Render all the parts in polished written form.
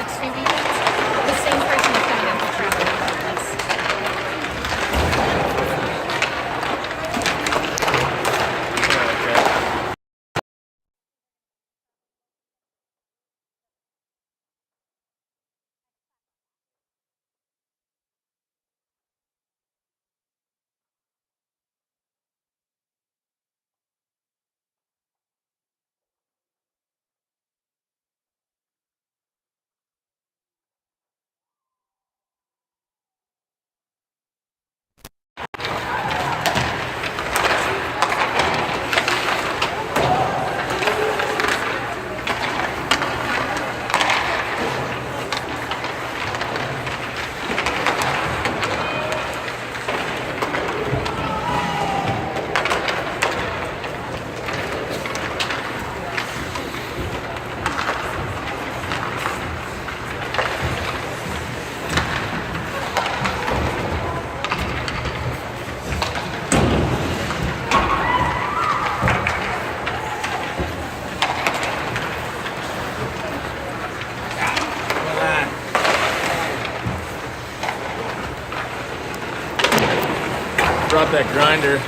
next few weekends, the same person is going to have to travel regardless. Brought that grinder.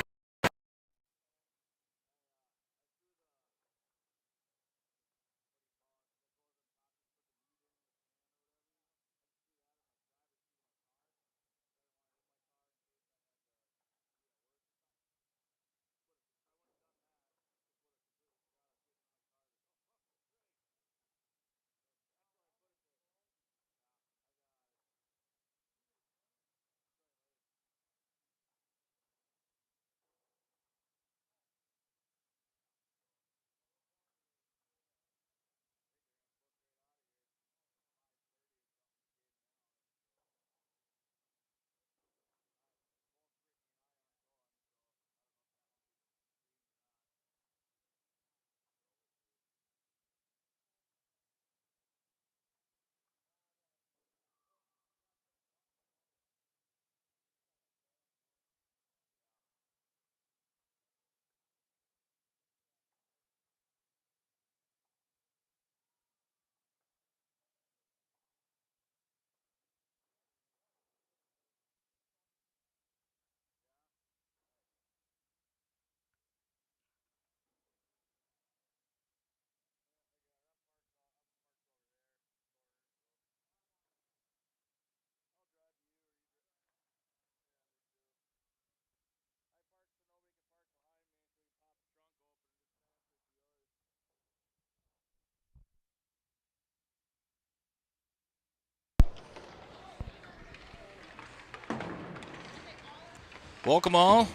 Welcome all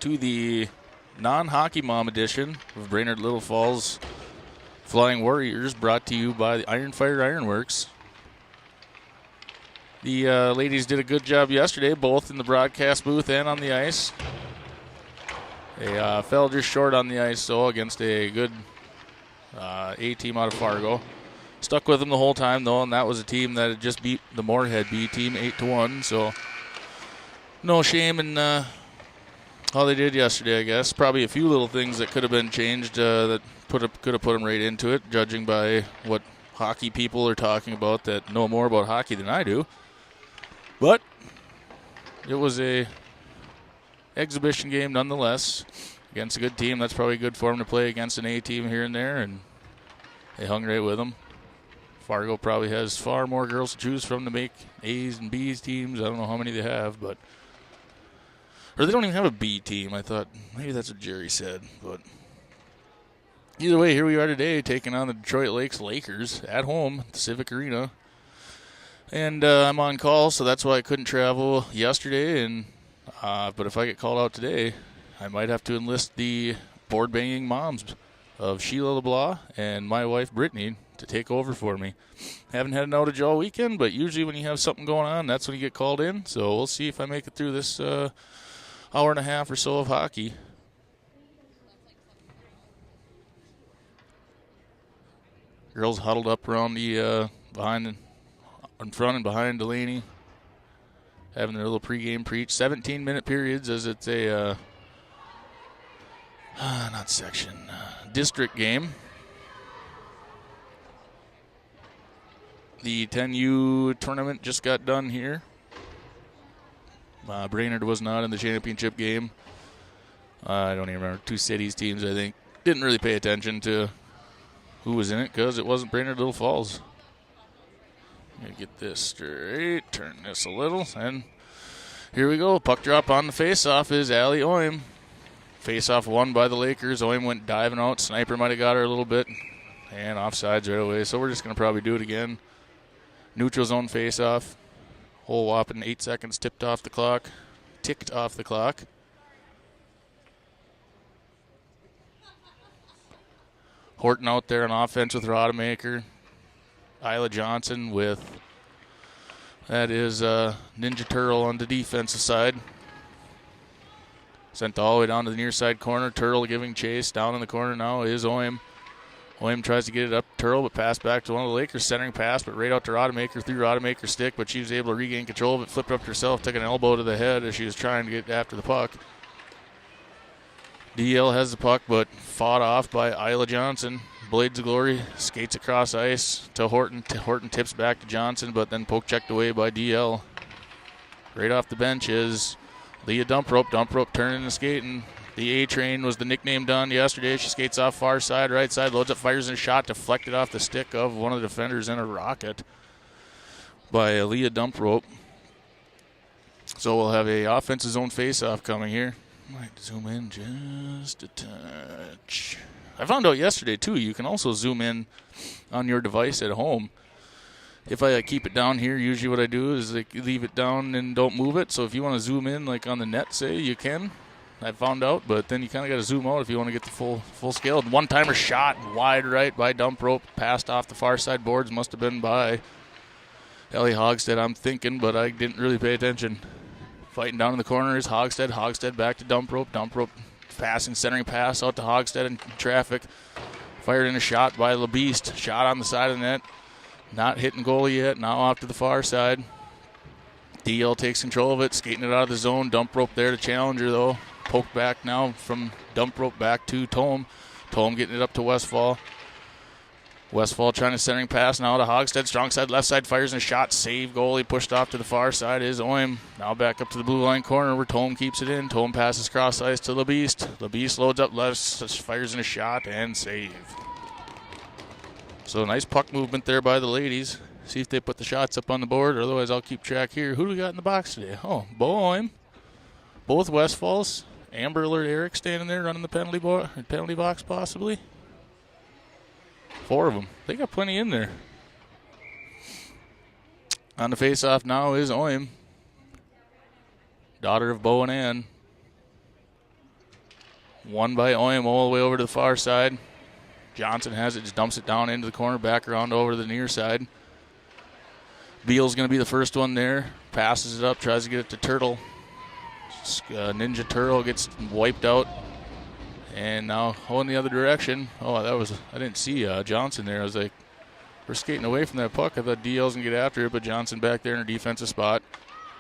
to the non-hockey mom edition of Brainerd Little Falls Flying Warriors, brought to you by the Iron Fire Ironworks. The ladies did a good job yesterday, both in the broadcast booth and on the ice. They fell just short on the ice, though, against a good A team out of Fargo. Stuck with them the whole time, though, and that was a team that had just beat the Moorhead B team 8-1, so no shame in how they did yesterday, I guess. Probably a few little things that could have been changed that could have put them right into it, judging by what hockey people are talking about that know more about hockey than I do. But it was a exhibition game nonetheless against a good team. That's probably good for them to play against an A team here and there, and they hung right with them. Fargo probably has far more girls to choose from to make A's and B's teams. I don't know how many they have, but or they don't even have a B team. I thought maybe that's what Jerry said. But either way, here we are today taking on the Detroit Lakes Lakers at home at the Civic Arena. And I'm on call, so that's why I couldn't travel yesterday. And but if I get called out today, I might have to enlist the board-banging moms of Sheila LeBlanc and my wife Brittany to take over for me. Haven't had an outage all weekend, but usually when you have something going on, that's when you get called in. So we'll see if I make it through this hour and a half or so of hockey. Girls huddled up around the in front and behind Delaney, having their little pregame preach. 17-minute periods, as it's a district game. The 10U tournament just got done here. Brainerd was not in the championship game. I don't even remember. 2 cities teams, I think. Didn't really pay attention to who was in it because it wasn't Brainerd Little Falls. Let me get this straight. Turn this a little. And here we go. Puck drop on the face-off is Allie Oim. Face-off won by the Lakers. Oim went diving out. Sniper might have got her a little bit. And offsides right away. So we're just going to probably do it again. Neutral zone face-off. Whole whopping 8 seconds ticked off the clock. Horton out there on offense with Rodemaker. Isla Johnson with, that is Ninja Turtle on the defensive side. Sent all the way down to the near side corner. Turtle giving chase. Down in the corner now is Oim. Oim tries to get it up to Turtle, but pass back to one of the Lakers. Centering pass, but right out to Rodemaker through Rodemaker's stick, but she was able to regain control of it. Flipped up to herself, took an elbow to the head as she was trying to get after the puck. DL has the puck, but fought off by Isla Johnson. Blades of Glory skates across ice to Horton. Horton tips back to Johnson, but then poke checked away by DL. Right off the bench is Leah Dump Rope. Dump Rope turning and skating. The A-Train was the nickname done yesterday. She skates off far side, right side, loads up, fires in a shot, deflected off the stick of one of the defenders in a rocket by Leah Dump Rope. So we'll have a offensive zone face-off coming here. Might zoom in just a touch. I found out yesterday, too, you can also zoom in on your device at home. If I keep it down here, usually what I do is leave it down and don't move it. So if you want to zoom in, like on the net, say, you can. I found out, but then you kind of got to zoom out if you want to get the full scale. One-timer shot wide right by Dump Rope, passed off the far side boards. Must have been by Ellie Hogstead, I'm thinking, but I didn't really pay attention. Fighting down in the corner is Hogstead. Hogstead back to Dump Rope. Dump Rope passing, centering pass out to Hogstead in traffic. Fired in a shot by LeBeast. Shot on the side of the net. Not hitting goalie yet. Now off to the far side. DL takes control of it, skating it out of the zone. Dump Rope there to Challenger, though. Poked back now from Dump Rope back to Tome. Tome getting it up to Westfall. Westfall trying to centering pass now to Hogstead. Strong side, left side, fires in a shot. Save goalie, pushed off to the far side is Oim. Now back up to the blue line corner where Tome keeps it in. Tome passes cross ice to LeBeast. LeBeast loads up left, fires in a shot, and save. So nice puck movement there by the ladies. See if they put the shots up on the board, or otherwise I'll keep track here. Who do we got in the box today? Oh, Bo Oim. Both Westfalls. Amber Alert Eric standing there running the penalty box possibly. 4 of them. They got plenty in there. On the face-off now is Oim. Daughter of Bo and Ann. Won by Oim all the way over to the far side. Johnson has it, just dumps it down into the corner, back around over to the near side. Beal's going to be the first one there. Passes it up, tries to get it to Turtle. Ninja Turtle gets wiped out. And now going the other direction. Oh, I didn't see Johnson there. I was like, we're skating away from that puck. I thought DL's going to get after it, but Johnson back there in a defensive spot.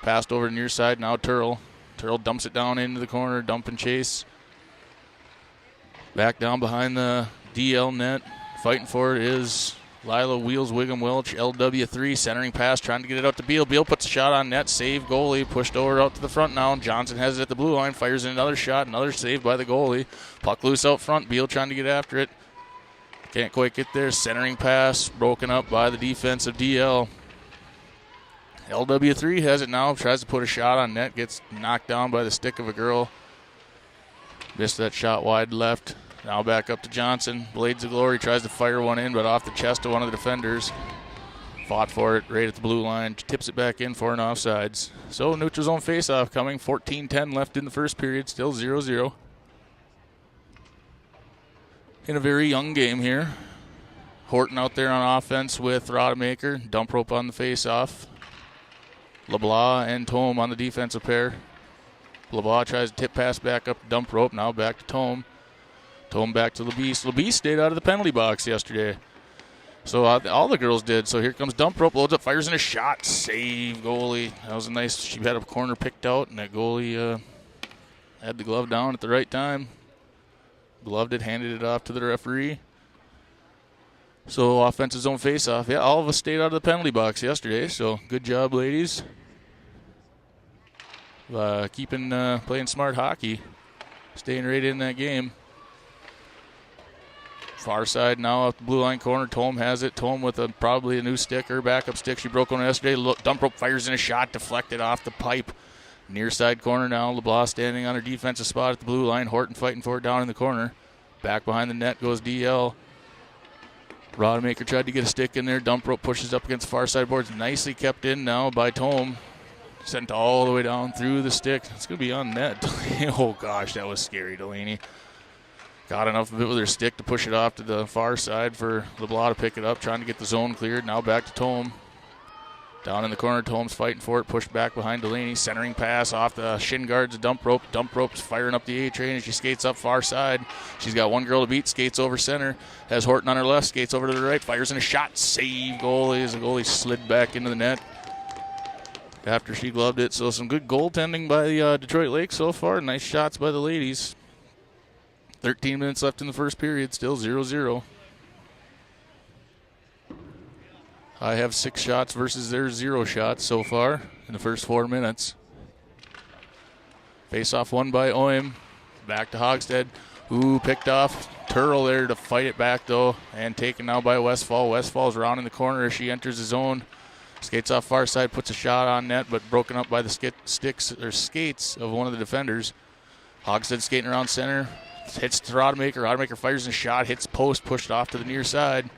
Passed over to near side, now Turtle. Turtle dumps it down into the corner, dump and chase. Back down behind the DL net. Fighting for it is Lila Wheels, Wiggum Welch, LW3, centering pass, trying to get it out to Beal. Beal puts a shot on net, save goalie, pushed over out to the front now. Johnson has it at the blue line, fires in another shot, another save by the goalie. Puck loose out front, Beal trying to get after it. Can't quite get there, centering pass, broken up by the defense of DL. LW3 has it now, tries to put a shot on net, gets knocked down by the stick of a girl. Missed that shot wide left. Now back up to Johnson. Blades of Glory tries to fire one in, but off the chest of one of the defenders. Fought for it right at the blue line. Tips it back in for an offsides. So neutral zone faceoff coming. 14-10 left in the first period. Still 0-0. In a very young game here. Horton out there on offense with Rodemaker. Dump Rope on the faceoff. LeBlanc and Tome on the defensive pair. LeBlanc tries to tip pass back up to Dump Rope. Now back to Tome. Tome back to LeBeast. LeBeast stayed out of the penalty box yesterday. So all the girls did. So here comes Dump Rope, loads up, fires in a shot. Save goalie. That was a nice, she had a corner picked out, and that goalie had the glove down at the right time. Gloved it, handed it off to the referee. So offensive zone face-off. Yeah, all of us stayed out of the penalty box yesterday, so good job, ladies. Playing smart hockey, staying right in that game. Far side now off the blue line corner. Tome has it. Tome with probably a new stick or backup stick. She broke one yesterday. Dump rope fires in a shot, deflected off the pipe. Near side corner now. LeBlanc standing on her defensive spot at the blue line. Horton fighting for it down in the corner. Back behind the net goes DL. Rodemaker tried to get a stick in there. Dump rope pushes up against the far side boards. Nicely kept in now by Tome. Sent all the way down through the stick. It's going to be on net. Oh, gosh, that was scary, Delaney. Got enough of it with her stick to push it off to the far side for LeBlanc to pick it up, trying to get the zone cleared. Now back to Tome. Down in the corner, Tome's fighting for it, pushed back behind Delaney. Centering pass off the shin guards of Dump Rope. Dump Rope's firing up the A train as she skates up far side. She's got one girl to beat, skates over center. Has Horton on her left, skates over to the right, fires in a shot. Save goalie as the goalie slid back into the net after she gloved it. So some good goaltending by the Detroit Lakes so far. Nice shots by the ladies. 13 minutes left in the first period, still 0-0. I have 6 shots versus their 0 shots so far in the first 4 minutes. Face-off won by Oim. Back to Hogstead, who picked off Turl there to fight it back, though, and taken now by Westfall. Westfall's around in the corner as she enters the zone. Skates off far side, puts a shot on net, but broken up by the skates of one of the defenders. Hogstead skating around center. Hits to Rodemaker. Rodemaker fires a shot, hits post, pushed off to the near side.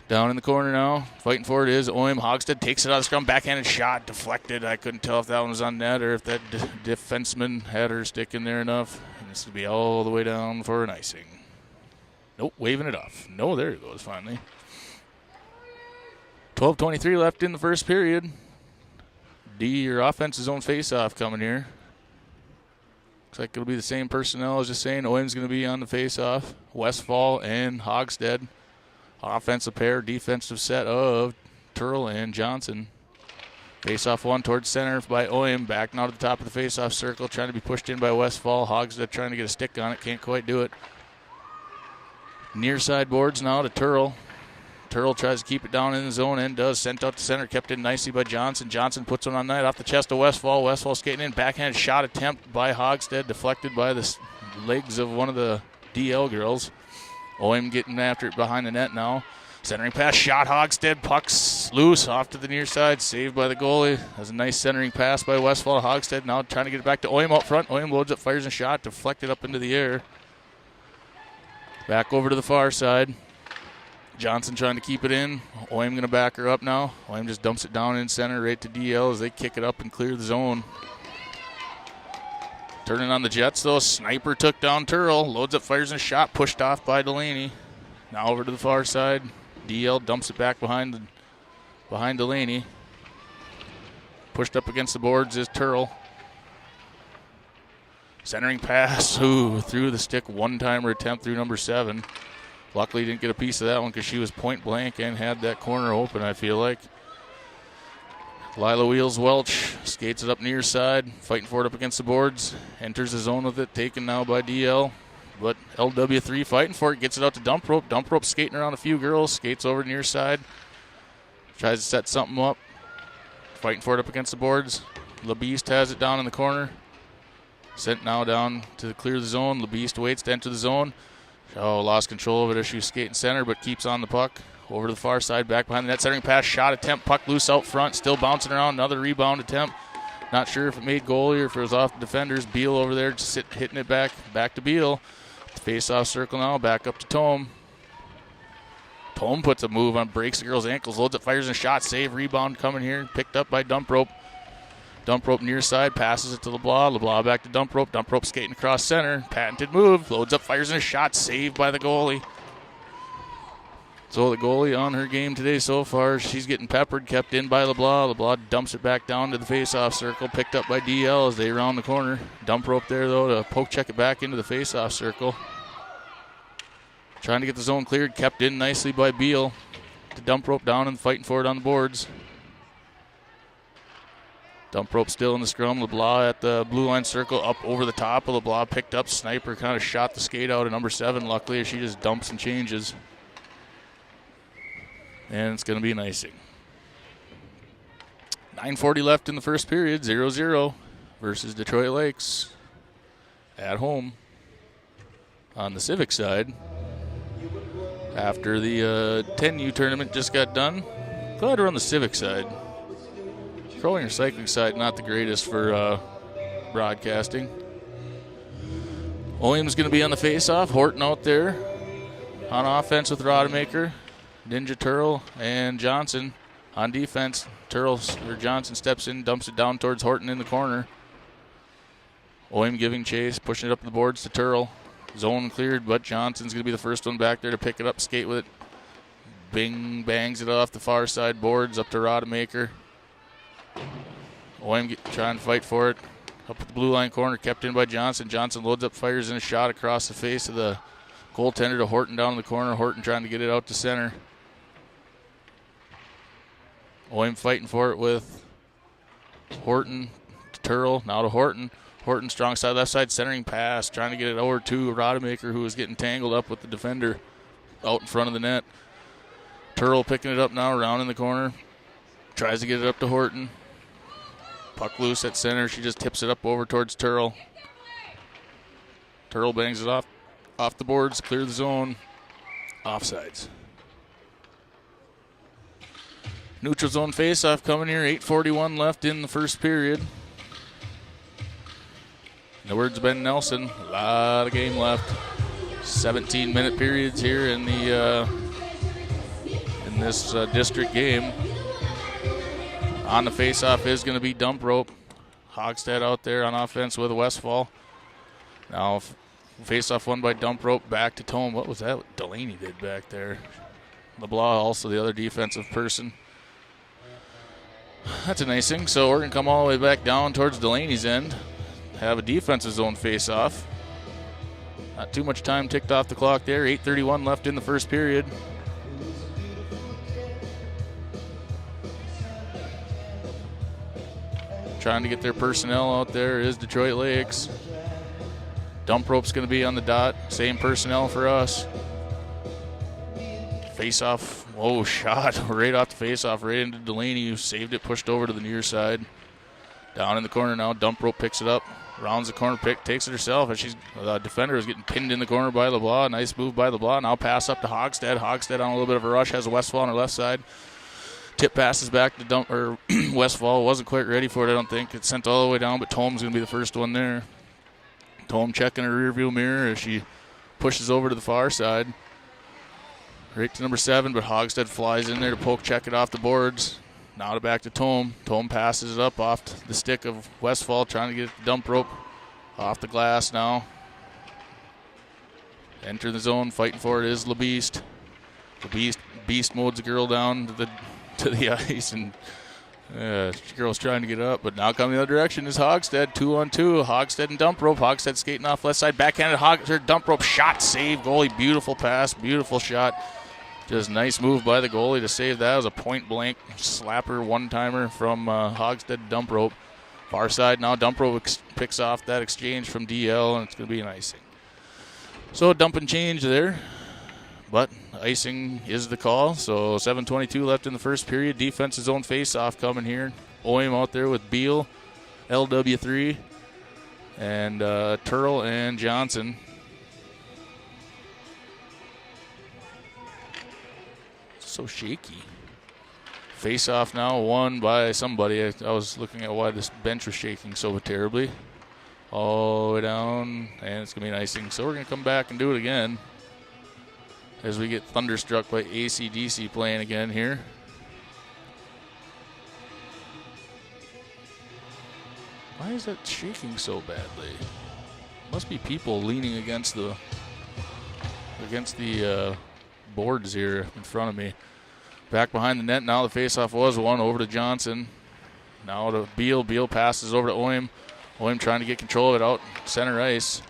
Down in the corner now, fighting for it is Oim. Hogstead takes it out of the scrum, backhanded shot, deflected. I couldn't tell if that one was on net or if that defenseman had her stick in there enough. And this will be all the way down for an icing. Nope, waving it off. No, there it goes finally. 12:23 left in the first period. Your offensive zone face-off coming here. Looks like it'll be the same personnel. I was just saying Oim's going to be on the face-off. Westfall and Hogstead. Offensive pair, defensive set of Turl and Johnson. Face-off one towards center by Oim. Back now to the top of the face-off circle. Trying to be pushed in by Westfall. Hogstead trying to get a stick on it. Can't quite do it. Near side boards now to Turl. Turl tries to keep it down in the zone and does. Sent out to center, kept in nicely by Johnson. Johnson puts one on net off the chest of Westfall. Westfall skating in. Backhand shot attempt by Hogstead, deflected by the legs of one of the DL girls. Oim getting after it behind the net now. Centering pass, shot Hogstead. Puck's loose off to the near side. Saved by the goalie. That's a nice centering pass by Westfall. Hogstead now trying to get it back to Oim up front. Oim loads up, fires a shot, deflected up into the air. Back over to the far side. Johnson trying to keep it in. Oim going to back her up now. Oim just dumps it down in center right to DL as they kick it up and clear the zone. Turning on the Jets, though. Sniper took down Turl. Loads up, fires a shot, pushed off by Delaney. Now over to the far side. DL dumps it back behind Delaney. Pushed up against the boards is Turl. Centering pass. Ooh, through the stick. One-timer attempt through number 7. Luckily didn't get a piece of that one because she was point blank and had that corner open, I feel like. Lila Wheels Welch skates it up near side, fighting for it up against the boards. Enters the zone with it, taken now by DL. But LW3 fighting for it, gets it out to Dump Rope. Dump Rope skating around a few girls, skates over near side. Tries to set something up. Fighting for it up against the boards. LeBeast has it down in the corner. Sent now down to clear the zone. LeBeast waits to enter the zone. Oh, lost control of it as she was skating center, but keeps on the puck. Over to the far side, back behind the net. Centering pass, shot attempt, puck loose out front. Still bouncing around, another rebound attempt. Not sure if it made goalie or if it was off the defenders. Beal over there just hitting it back to Beal. Face-off circle now, back up to Tome. Tome puts a move on, breaks the girl's ankles, loads it, fires a shot, save, rebound coming here. Picked up by Dump Rope. Dump Rope near side, passes it to LeBlanc. LeBlanc back to Dump Rope. Dump Rope skating across center. Patented move. Loads up, fires in a shot. Saved by the goalie. So the goalie on her game today so far, she's getting peppered, kept in by LeBlanc. LeBlanc dumps it back down to the face-off circle. Picked up by DL as they round the corner. Dump Rope there, though, to poke check it back into the face-off circle. Trying to get the zone cleared. Kept in nicely by Beal. To Dump Rope down and fighting for it on the boards. Dump Rope still in the scrum. LeBlanc at the blue line circle, up over the top of LeBlanc. Picked up. Sniper kind of shot the skate out of number 7, luckily, as she just dumps and changes. And it's going to be an icing. 9:40 left in the first period, 0-0 versus Detroit Lakes at home on the Civic side. After the 10U tournament just got done, glad we're on the Civic side. Curling or cycling side, not the greatest for broadcasting. Williams going to be on the face-off. Horton out there on offense with Rodemaker, Ninja Turl, and Johnson on defense. Johnson steps in, dumps it down towards Horton in the corner. Oim giving chase, pushing it up the boards to Turl. Zone cleared, but Johnson's going to be the first one back there to pick it up, skate with it. Bing, bangs it off the far side boards up to Rodemaker. Oim trying to fight for it. Up at the blue line corner, kept in by Johnson. Johnson loads up, fires in a shot across the face of the goaltender to Horton down in the corner. Horton trying to get it out to center. Oim fighting for it with Horton to Turl, now to Horton. Horton strong side, left side, centering pass, trying to get it over to Rodemaker, who is getting tangled up with the defender out in front of the net. Turl picking it up now, around in the corner. Tries to get it up to Horton. Puck loose at center. She just tips it up over towards Turl. Turl bangs it off the boards, clear the zone. Offsides. Neutral zone faceoff coming here. 8:41 left in the first period. In the words of Ben Nelson, a lot of game left. 17-minute periods here in the in this district game. On the faceoff is going to be Dump Rope. Hogstad out there on offense with Westfall. Now faceoff won by Dump Rope, back to Tome. What was that Delaney did back there? LeBlanc also the other defensive person. That's an icing. So we're going to come all the way back down towards Delaney's end. Have a defensive zone face-off. Not too much time ticked off the clock there. 8:31 left in the first period. Trying to get their personnel out there is Detroit Lakes. Dump Rope's going to be on the dot. Same personnel for us. Face-off. Whoa, shot right off the face-off, right into Delaney, who saved it, pushed over to the near side. Down in the corner now. Dump Rope picks it up. Rounds the corner, takes it herself. As the defender is getting pinned in the corner by LeBlanc. Nice move by LeBlanc. Now pass up to Hogstad. Hogstad on a little bit of a rush. Has a Westfall on her left side. Tip passes back to Westfall. Wasn't quite ready for it, I don't think. It's sent all the way down, but Tome's going to be the first one there. Tome checking her rearview mirror as she pushes over to the far side. Right to number 7, but Hogstad flies in there to poke check it off the boards. Now back to Tome. Tome passes it up off the stick of Westfall, trying to get the Dump Rope off the glass now. Enter the zone, fighting for it is LeBeast. Beast modes the girl down to the ice, and girl's trying to get up, but now coming the other direction is Hogstad. 2-on-2. Hogstad and Dump Rope. Hogstad skating off left side, backhanded Hogstad. Dump Rope shot, save, goalie. Beautiful pass, beautiful shot. Just nice move by the goalie to save that. It was a point-blank slapper, one-timer from Hogstad Dump Rope. Far side now, Dump Rope picks off that exchange from DL, and it's going to be an icing. So dump and change there, but icing is the call. So 7:22 left in the first period. Defensive zone face-off coming here. Oim out there with Beal, LW3, and Turl and Johnson. So shaky. Face off now, won by somebody. I was looking at why this bench was shaking so terribly. All the way down, and it's going to be an icing. So we're going to come back and do it again as we get thunderstruck by AC/DC playing again here. Why is that shaking so badly? Must be people leaning against the boards here in front of me. Back behind the net now. The faceoff was won over to Johnson. Now to Beal. Beal passes over to Oim. Oim trying to get control of it out center ice.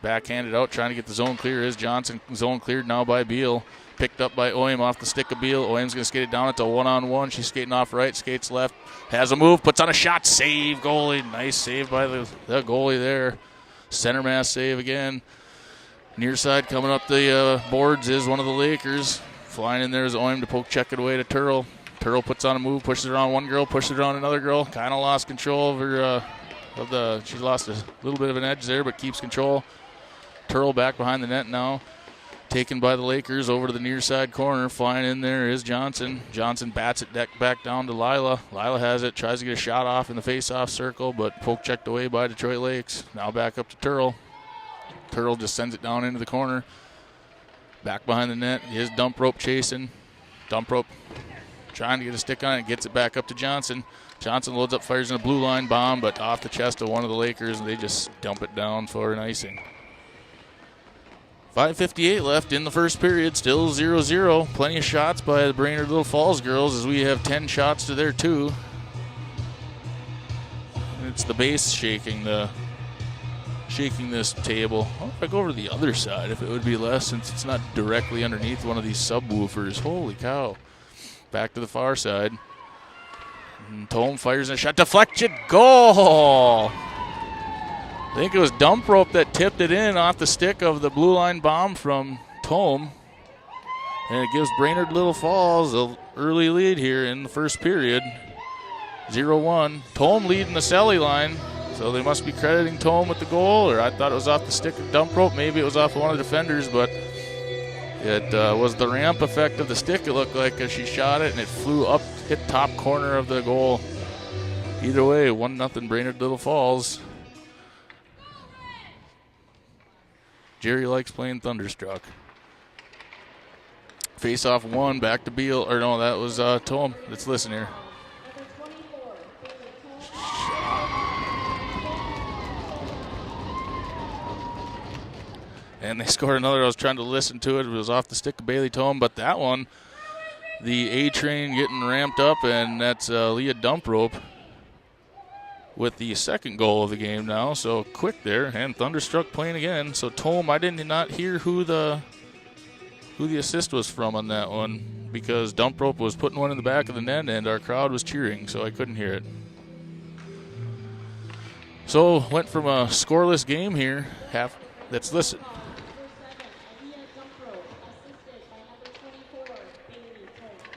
Backhanded out, trying to get the zone clear is Johnson. Zone cleared now by Beal. Picked up by Oim off the stick of Beal. Oim's going to skate it down. It's a one-on-one. She's skating off right, skates left. Has a move, puts on a shot. Save, goalie. Nice save by the goalie there. Center mass save again. Near side coming up the boards is one of the Lakers. Flying in there is Oim to poke check it away to Turl. Turl puts on a move, pushes it on one girl, pushes it on another girl. Kind of lost control of her, she lost a little bit of an edge there, but keeps control. Turl back behind the net now. Taken by the Lakers over to the near side corner. Flying in there is Johnson. Johnson bats it back down to Lila. Lila has it, tries to get a shot off in the face-off circle, but poke checked away by Detroit Lakes. Now back up to Turl. Turl just sends it down into the corner. Back behind the net is Dump Rope chasing. Dump Rope trying to get a stick on it, gets it back up to Johnson. Johnson loads up, fires in a blue line bomb, but off the chest of one of the Lakers, and they just dump it down for an icing. 5:58 left in the first period, still 0-0. Plenty of shots by the Brainerd Little Falls girls as we have 10 shots to their 2. It's the base shaking this table. I wonder if I go over to the other side, if it would be less, since it's not directly underneath one of these subwoofers. Holy cow. Back to the far side. And Tome fires a shot, deflected, goal! I think it was Dump Rope that tipped it in off the stick of the blue line bomb from Tome. And it gives Brainerd Little Falls an early lead here in the first period. 0-1. Tome leading the Selly line. So they must be crediting Tome with the goal, or I thought it was off the stick of Dump Rope. Maybe it was off of one of the defenders, but it was the ramp effect of the stick, it looked like, as she shot it, and it flew up, hit top corner of the goal. Either way, 1-0 Brainerd Little Falls. Jerry likes playing Thunderstruck. Face off 1, back to Beal. Or no, that was Tome. Let's listen here. And they scored another. I was trying to listen to it. It was off the stick of Bailey Tome. But that one, the A-train getting ramped up, and that's Leah Dump Rope with the second goal of the game now. So quick there, and Thunderstruck playing again. So Tome, I did not hear who the assist was from on that one, because Dump Rope was putting one in the back of the net and our crowd was cheering, so I couldn't hear it. So went from a scoreless game here. Let's listen.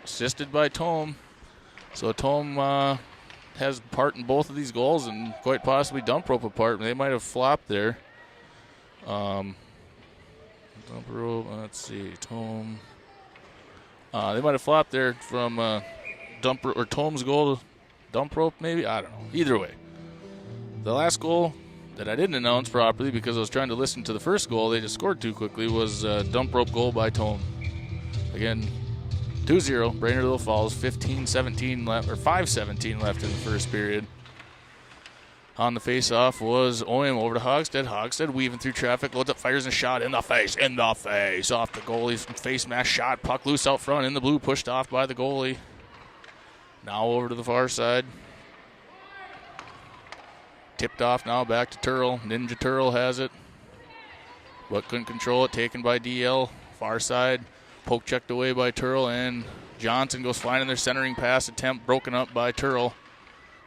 Assisted by Tome. So Tome has part in both of these goals, and quite possibly Dump Rope a part. They might have flopped there. Dump Rope, let's see, Tome. They might have flopped there from Tome's goal to Dump Rope, maybe? I don't know. Either way. The last goal that I didn't announce properly because I was trying to listen to the first goal, they just scored too quickly, was Dump Rope goal by Tome. Again, 2-0, Brainerd Little Falls, 5:17 left in the first period. On the face-off was Oim over to Hogstead. Hogstead weaving through traffic, loads up, fires, and shot in the face, off the goalie's face mask shot. Puck loose out front in the blue, pushed off by the goalie. Now over to the far side. Tipped off now back to Turl. Ninja Turl has it, but couldn't control it. Taken by DL, far side. Poke checked away by Turl, and Johnson goes flying in their centering pass attempt, broken up by Turl.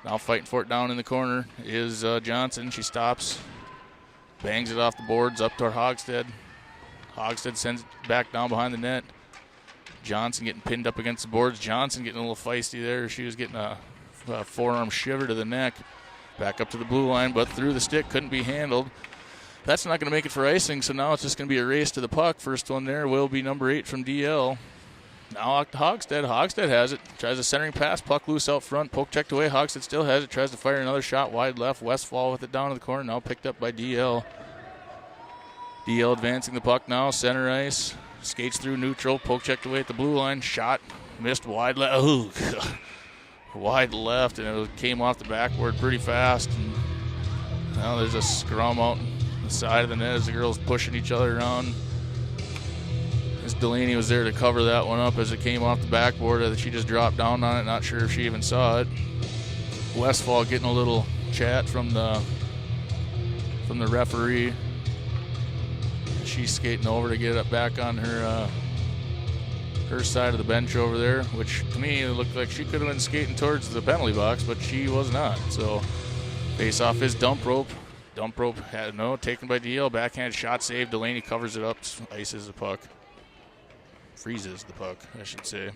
Now fighting for it down in the corner is Johnson. She stops, bangs it off the boards up toward Hogstead. Hogstead sends it back down behind the net. Johnson getting pinned up against the boards. Johnson getting a little feisty there. She was getting a forearm shiver to the neck. Back up to the blue line, but through the stick, couldn't be handled. That's not going to make it for icing, so now it's just going to be a race to the puck. First one there will be number 8 from DL. Now out to Hogstead. Hogstead has it. Tries a centering pass. Puck loose out front. Poke checked away. Hogstead still has it. Tries to fire another shot wide left. Westfall with it down to the corner. Now picked up by DL. DL advancing the puck now. Center ice. Skates through neutral. Poke checked away at the blue line. Shot. Missed wide left. Oh, wide left, and it came off the backboard pretty fast. And now there's a scrum out the side of the net as the girls pushing each other around. Miss Delaney was there to cover that one up as it came off the backboard. She just dropped down on it, not sure if she even saw it. Westfall getting a little chat from the referee. She's skating over to get it back on her side of the bench over there, which to me it looked like she could have been skating towards the penalty box, but she was not. So face off is Dump Rope. Dump Rope taken by DL. Backhand shot saved. Delaney covers it up, ices the puck. freezes the puck, I should say.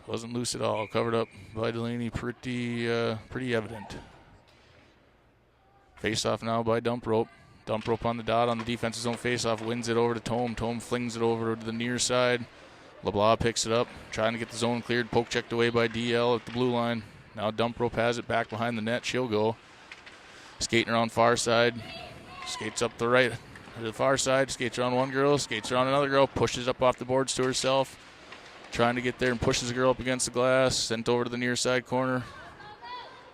Wasn't loose at all. Covered up by Delaney, pretty evident. Face-off now by Dump Rope. Dump Rope on the dot on the defensive zone face-off. Wins it over to Tome. Tome flings it over to the near side. LeBlanc picks it up, trying to get the zone cleared. Poke checked away by DL at the blue line. Now Dump Rope has it back behind the net. She'll go. Skating around far side. Skates up the right to the far side. Skates around one girl. Skates around another girl. Pushes up off the boards to herself. Trying to get there and pushes the girl up against the glass. Sent over to the near side corner.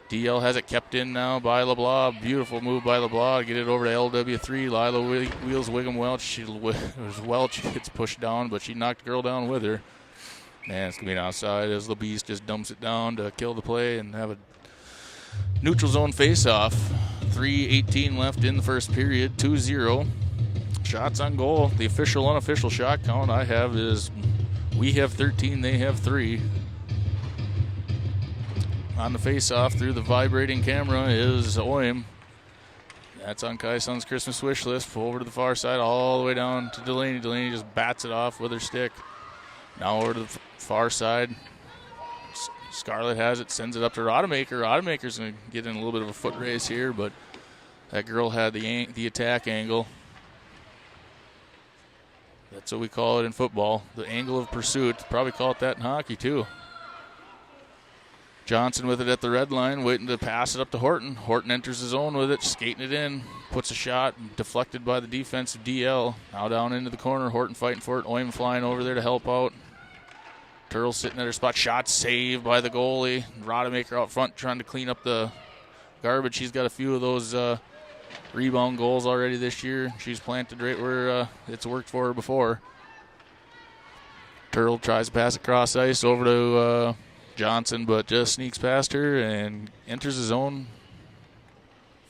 DL has it kept in now by LeBlanc. Beautiful move by LeBlanc. Get it over to LW3. Lila wheels Wiggum Welch. Welch gets pushed down, but she knocked the girl down with her. And it's going to be an outside as LeBeast just dumps it down to kill the play and have a neutral zone face-off. 3:18 left in the first period. 2-0. Shots on goal. The official, unofficial shot count I have is we have 13, they have 3. On the face-off through the vibrating camera is Oim. That's on Kaison's Christmas wish list. Over to the far side, all the way down to Delaney. Delaney just bats it off with her stick. Now over to the far side. Scarlett has it, sends it up to Rodemaker. Rodemaker's going to get in a little bit of a foot race here, but that girl had the attack angle. That's what we call it in football, the angle of pursuit. Probably call it that in hockey, too. Johnson with it at the red line, waiting to pass it up to Horton. Horton enters his own with it, skating it in, puts a shot, deflected by the defensive DL. Now down into the corner, Horton fighting for it. Oim flying over there to help out. Turtle sitting at her spot, shot saved by the goalie. Rodemaker out front trying to clean up the garbage. She's got a few of those rebound goals already this year. She's planted right where it's worked for her before. Turtle tries to pass across ice over to Johnson, but just sneaks past her and enters the zone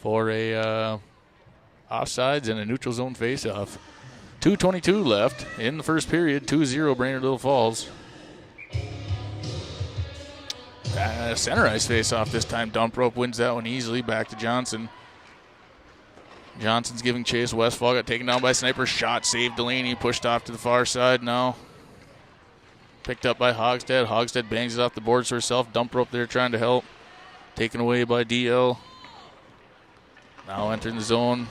for a offsides and a neutral zone face-off. 2:22 left in the first period. 2-0 Brainerd Little Falls. Center ice face-off this time. Dump Rope wins that one easily. Back to Johnson. Johnson's giving chase. Westfall got taken down by Sniper. Shot saved Delaney. Pushed off to the far side now. Picked up by Hogstead. Hogstead bangs it off the boards herself. Dump Rope there trying to help. Taken away by DL. Now entering the zone.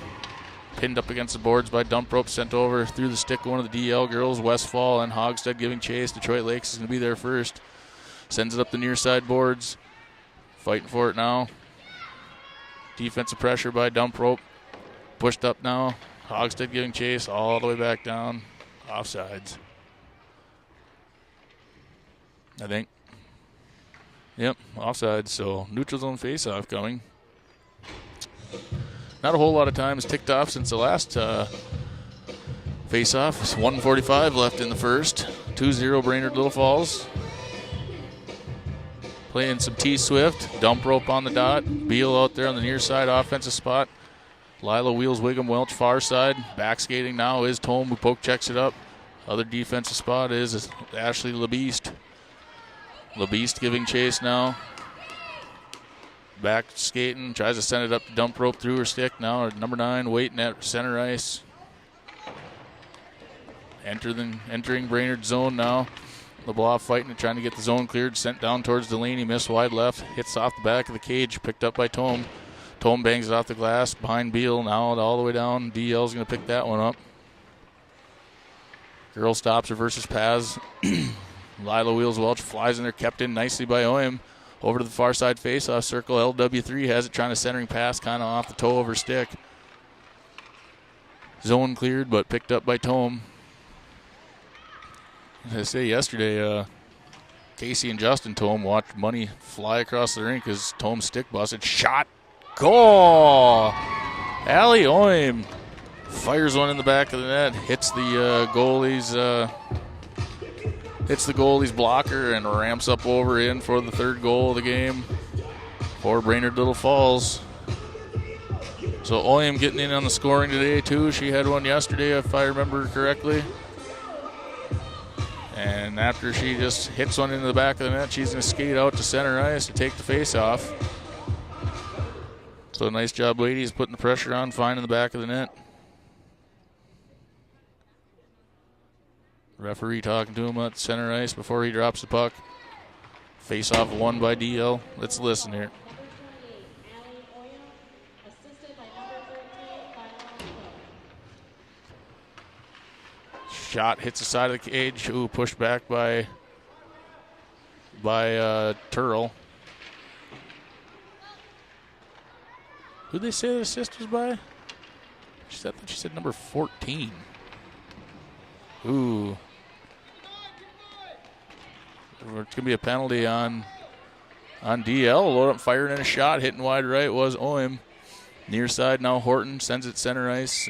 Pinned up against the boards by Dump Rope. Sent over through the stick of one of the DL girls. Westfall and Hogstead giving chase. Detroit Lakes is going to be there first. Sends it up the near side boards. Fighting for it now. Defensive pressure by Dump Rope. Pushed up now. Hogstead giving chase all the way back down. Offsides, I think. Yep, offsides. So neutral zone face-off coming. Not a whole lot of time has ticked off since the last face-off. It's 1:45 left in the first. 2-0 Brainerd Little Falls. Playing some T-Swift. Dump Rope on the dot. Beal out there on the near side offensive spot. Lila wheels Wiggum Welch far side. Back skating now is Tome, who poke checks it up. Other defensive spot is Ashley LeBeast. LeBeast giving chase now. Back skating, tries to send it up to Dump Rope through her stick. Now number 9 waiting at center ice. Entering Brainerd zone now. LeBlanc fighting and trying to get the zone cleared. Sent down towards Delaney, missed wide left. Hits off the back of the cage, picked up by Tome. Tome bangs it off the glass behind Beal. Now all the way down. DL's going to pick that one up. Girl stops, reverses pass. Lila wheels Welch, flies in there, kept in nicely by Oim. Over to the far side face-off circle. LW3 has it, trying to centering pass, kind of off the toe of her stick. Zone cleared, but picked up by Tome. As I say yesterday, Casey and Justin Tome watched money fly across the rink as Tome's stick busted. Shot. Goal! Allie Oim fires one in the back of the net, hits the goalie's blocker and ramps up over in for the third goal of the game for Brainerd Little Falls. So Oim getting in on the scoring today too. She had one yesterday if I remember correctly. And after she just hits one into the back of the net, she's going to skate out to center ice to take the face off. So nice job, ladies, putting the pressure on, finding the back of the net. Referee talking to him at center ice before he drops the puck. Face off won by DL. Let's listen here. Shot hits the side of the cage. Ooh, pushed back by Turl. Who'd they say the assist was by? She said number 14. Ooh. It's going to be a penalty on DL. Load up, firing in a shot, hitting wide right was Oim. Near side now Horton sends it center ice.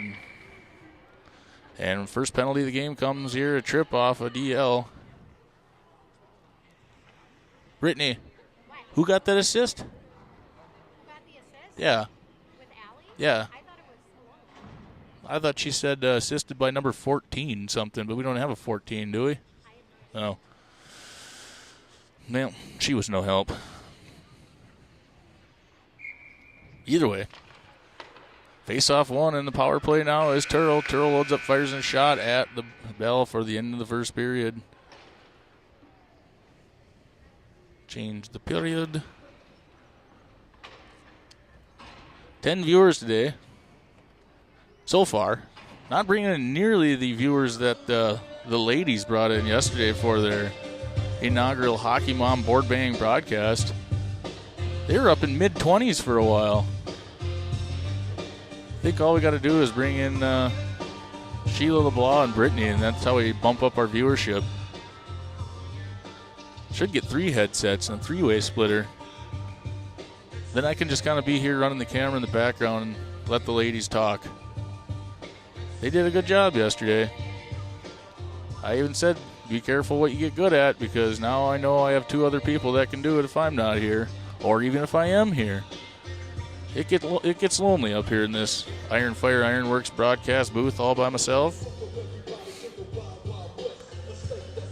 And first penalty of the game comes here, a trip off of DL. Brittany, who got that assist? Who got the assist? Yeah. With Allie? Yeah. I thought it was Salome. I thought she said assisted by number 14 something, but we don't have a 14, do we? No. Well, she was no help. Either way. Face-off one in the power play now is Turl. Turl loads up, fires in a shot at the bell for the end of the first period. Change the period. 10 viewers today. So far. Not bringing in nearly the viewers that the ladies brought in yesterday for their inaugural Hockey Mom board banging broadcast. They were up in mid-20s for a while. I think all we got to do is bring in Sheila LeBlanc and Brittany, and that's how we bump up our viewership. Should get 3 headsets and a 3-way splitter. Then I can just kind of be here running the camera in the background and let the ladies talk. They did a good job yesterday. I even said, be careful what you get good at, because now I know I have 2 other people that can do it if I'm not here, or even if I am here. It gets lonely up here in this Iron Fire Ironworks broadcast booth all by myself.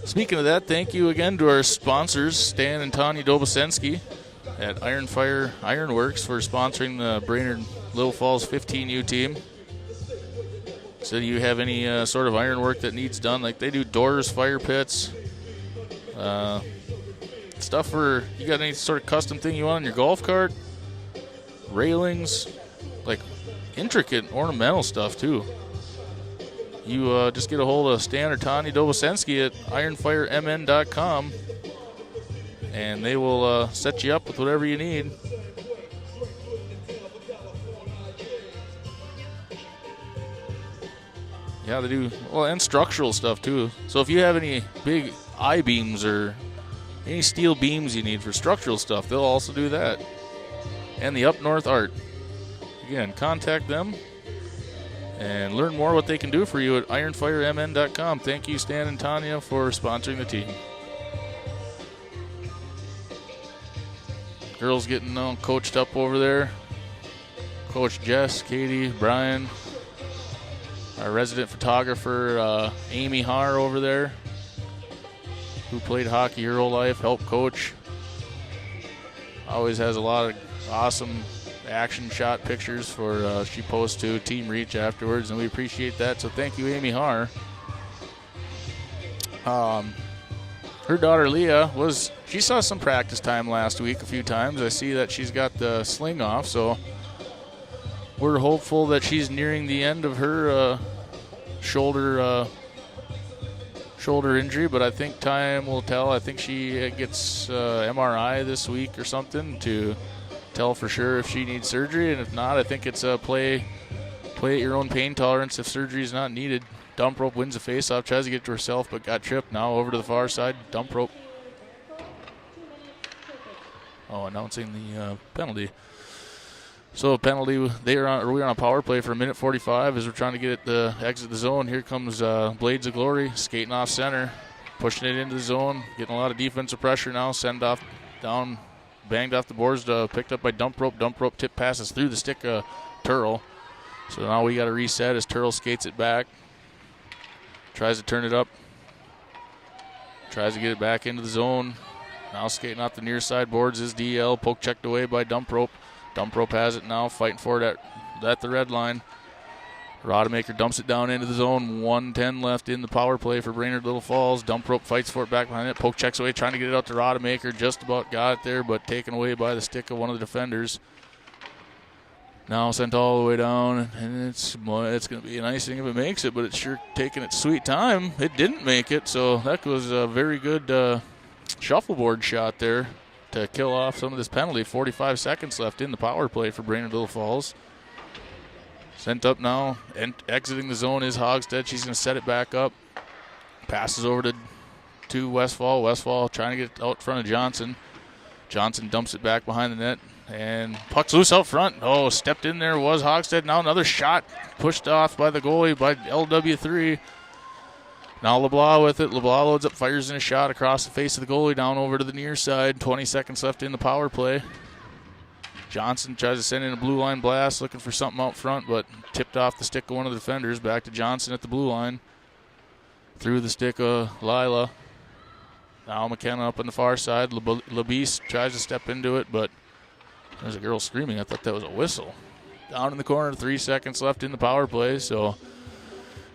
Speaking of that, thank you again to our sponsors, Stan and Tanya Dobosensky at Iron Fire Ironworks, for sponsoring the Brainerd Little Falls 15U team. So you have any sort of ironwork that needs done, like they do doors, fire pits, stuff for, you got any sort of custom thing you want on your golf cart, railings, like intricate ornamental stuff too. You just get a hold of Stan or Tanya Dobosensky at ironfiremn.com, and they will set you up with whatever you need. Yeah, they do. Well, and structural stuff too. So if you have any big I-beams or any steel beams you need for structural stuff, they'll also do that. And the Up North Art. Again, contact them and learn more what they can do for you at ironfiremn.com. Thank you, Stan and Tanya, for sponsoring the team. Girls getting all coached up over there. Coach Jess, Katie, Brian, our resident photographer, Amy Haar over there, who played hockey her whole life, helped coach. Always has a lot of awesome action shot pictures for she posts to Team Reach afterwards, and we appreciate that. So thank you, Amy Haar. Her daughter Leah she saw some practice time last week a few times. I see that she's got the sling off, so we're hopeful that she's nearing the end of her shoulder injury, but I think time will tell. I think she gets MRI this week or something to tell for sure if she needs surgery, and if not, I think it's play at your own pain tolerance if surgery is not needed. Dump rope wins the faceoff, tries to get to herself, but got tripped. Now over to the far side, dump rope. Oh, announcing the penalty. So penalty, we are on a power play for a minute 45 as we're trying to get it to exit the zone. Here comes Blades of Glory, skating off center, pushing it into the zone, getting a lot of defensive pressure now, send off down, banged off the boards, picked up by Dump Rope. Dump Rope tip passes through the stick of Turl. So now we got to reset as Turl skates it back. Tries to turn it up. Tries to get it back into the zone. Now skating off the near side boards is DL. Poke checked away by Dump Rope. Dump Rope has it now, fighting for it at the red line. Rodemaker dumps it down into the zone. 1:10 left in the power play for Brainerd Little Falls. Dump rope fights for it back behind it. Poke checks away, trying to get it out to Rodemaker. Just about got it there, but taken away by the stick of one of the defenders. Now sent all the way down, and it's going to be a nice thing if it makes it, but it's sure taking its sweet time. It didn't make it, so that was a very good shuffleboard shot there to kill off some of this penalty. 45 seconds left in the power play for Brainerd Little Falls. Sent up now, and exiting the zone is Hogstead. She's going to set it back up. Passes over to Westfall. Westfall trying to get it out in front of Johnson. Johnson dumps it back behind the net, and puck's loose out front. Oh, stepped in there was Hogstead. Now another shot pushed off by the goalie by LW3. Now LeBlanc with it. LeBlanc loads up, fires in a shot across the face of the goalie down over to the near side. 20 seconds left in the power play. Johnson tries to send in a blue line blast, looking for something out front, but tipped off the stick of one of the defenders. Back to Johnson at the blue line. Through the stick of Lila. Now McKenna up on the far side. LeBeast tries to step into it, but there's a girl screaming. I thought that was a whistle. Down in the corner, 3 seconds left in the power play, so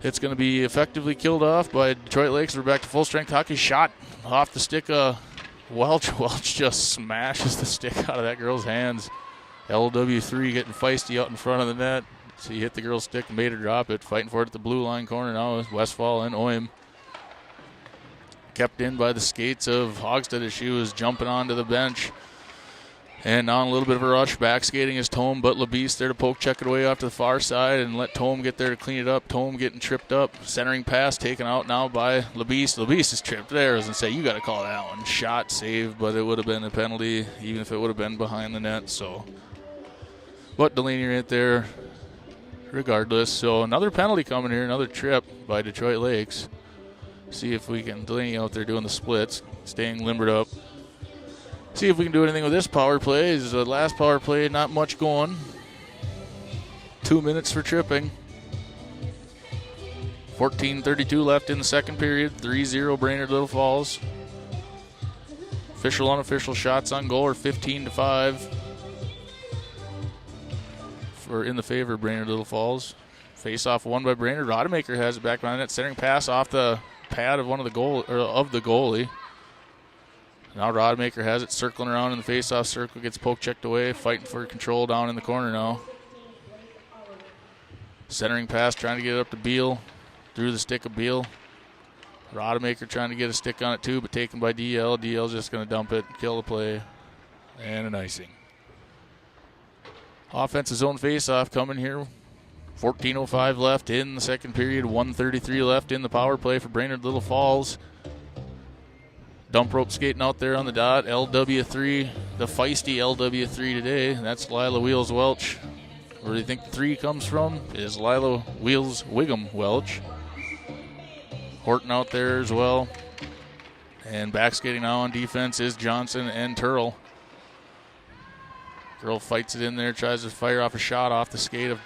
it's going to be effectively killed off by Detroit Lakes. We're back to full strength hockey. Shot off the stick of Welch. Welch just smashes the stick out of that girl's hands. LW3 getting feisty out in front of the net. So he hit the girl's stick and made her drop it. Fighting for it at the blue line corner now is Westfall and Oim. Kept in by the skates of Hogstead as she was jumping onto the bench. And now a little bit of a rush. Back skating is Tome, but LeBeast there to poke check it away off to the far side and let Tome get there to clean it up. Tome getting tripped up. Centering pass taken out now by LeBeast. LeBeast is tripped there. I was going to say, you got to call that one. Shot saved, but it would have been a penalty even if it would have been behind the net. So, but Delaney right there regardless. So another penalty coming here. Another trip by Detroit Lakes. See if we can, Delaney out there doing the splits, staying limbered up. See if we can do anything with this power play. This is the last power play, not much going. 2 minutes for tripping. 14:32 left in the second period. 3-0 Brainerd Little Falls. Official, unofficial shots on goal are 15-5 for in the favor of Brainerd Little Falls. Face off won by Brainerd. Rodemaker has it back behind that. Centering pass off the pad of one of the goalie. Now Rodemaker has it circling around in the face-off circle, gets poke checked away, fighting for control down in the corner now. Centering pass, trying to get it up to Beal, through the stick of Beal. Rodemaker trying to get a stick on it too, but taken by DL. DL's just going to dump it, kill the play, and an icing. Offensive zone face-off coming here. 14:05 left in the second period, 1:33 left in the power play for Brainerd Little Falls. Dump rope skating out there on the dot. LW3, the feisty LW3 today. That's Lila Wheels Welch. Where do you think the 3 comes from? Is Lila Wheels Wiggum Welch. Horton out there as well. And back skating now on defense is Johnson and Turl. Girl fights it in there, tries to fire off a shot off the skate of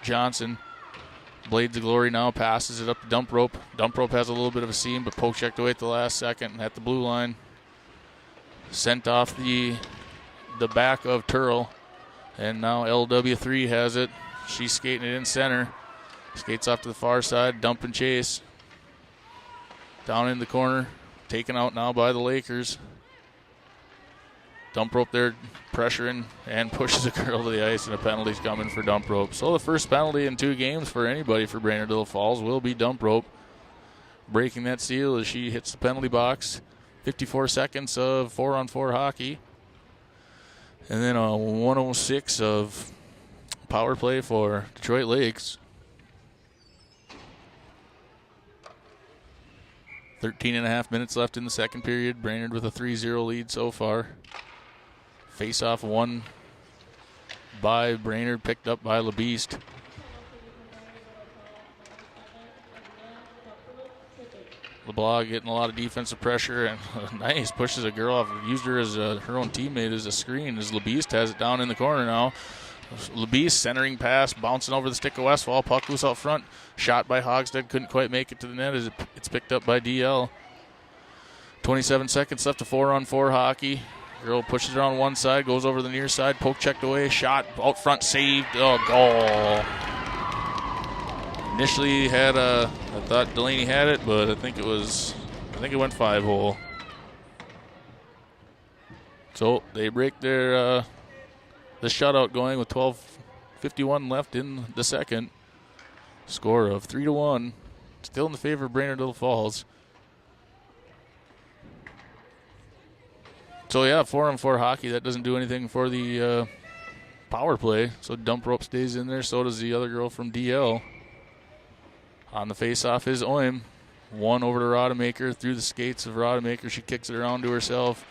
Johnson. Blades of Glory now passes it up to Dump Rope. Dump Rope has a little bit of a seam, but poke checked away at the last second at the blue line. Sent off the back of Turl. And now LW3 has it. She's skating it in center. Skates off to the far side. Dump and chase. Down in the corner. Taken out now by the Lakers. Dump Rope there pressuring and pushes a girl to the ice, and a penalty's coming for Dump Rope. So the first penalty in 2 games for anybody for Brainerd Little Falls will be Dump Rope. Breaking that seal as she hits the penalty box. 54 seconds of 4-on-4 hockey. And then a 106 of power play for Detroit Lakes. 13.5 minutes left in the second period. Brainerd with a 3-0 lead so far. Face-off won by Brainerd, picked up by LeBeast. LeBlanc getting a lot of defensive pressure, and nice, pushes a girl off, used her as her own teammate as a screen, as LeBeast has it down in the corner now. LeBeast centering pass, bouncing over the stick of Westfall, puck loose out front, shot by Hogstead, couldn't quite make it to the net as it's picked up by DL. 27 seconds left to 4-on-4 hockey. Girl pushes it on one side, goes over the near side, poke checked away, shot out front, saved, goal. Initially I thought Delaney had it, but I think it went 5-hole. So they break the shutout going with 12:51 left in the second. Score of 3-1. Still in the favor of Brainerd Little Falls. So yeah, 4-on-4 hockey. That doesn't do anything for the power play. So dump rope stays in there. So does the other girl from DL. On the face-off is Oim. One over to Rodemaker through the skates of Rodemaker. She kicks it around to herself.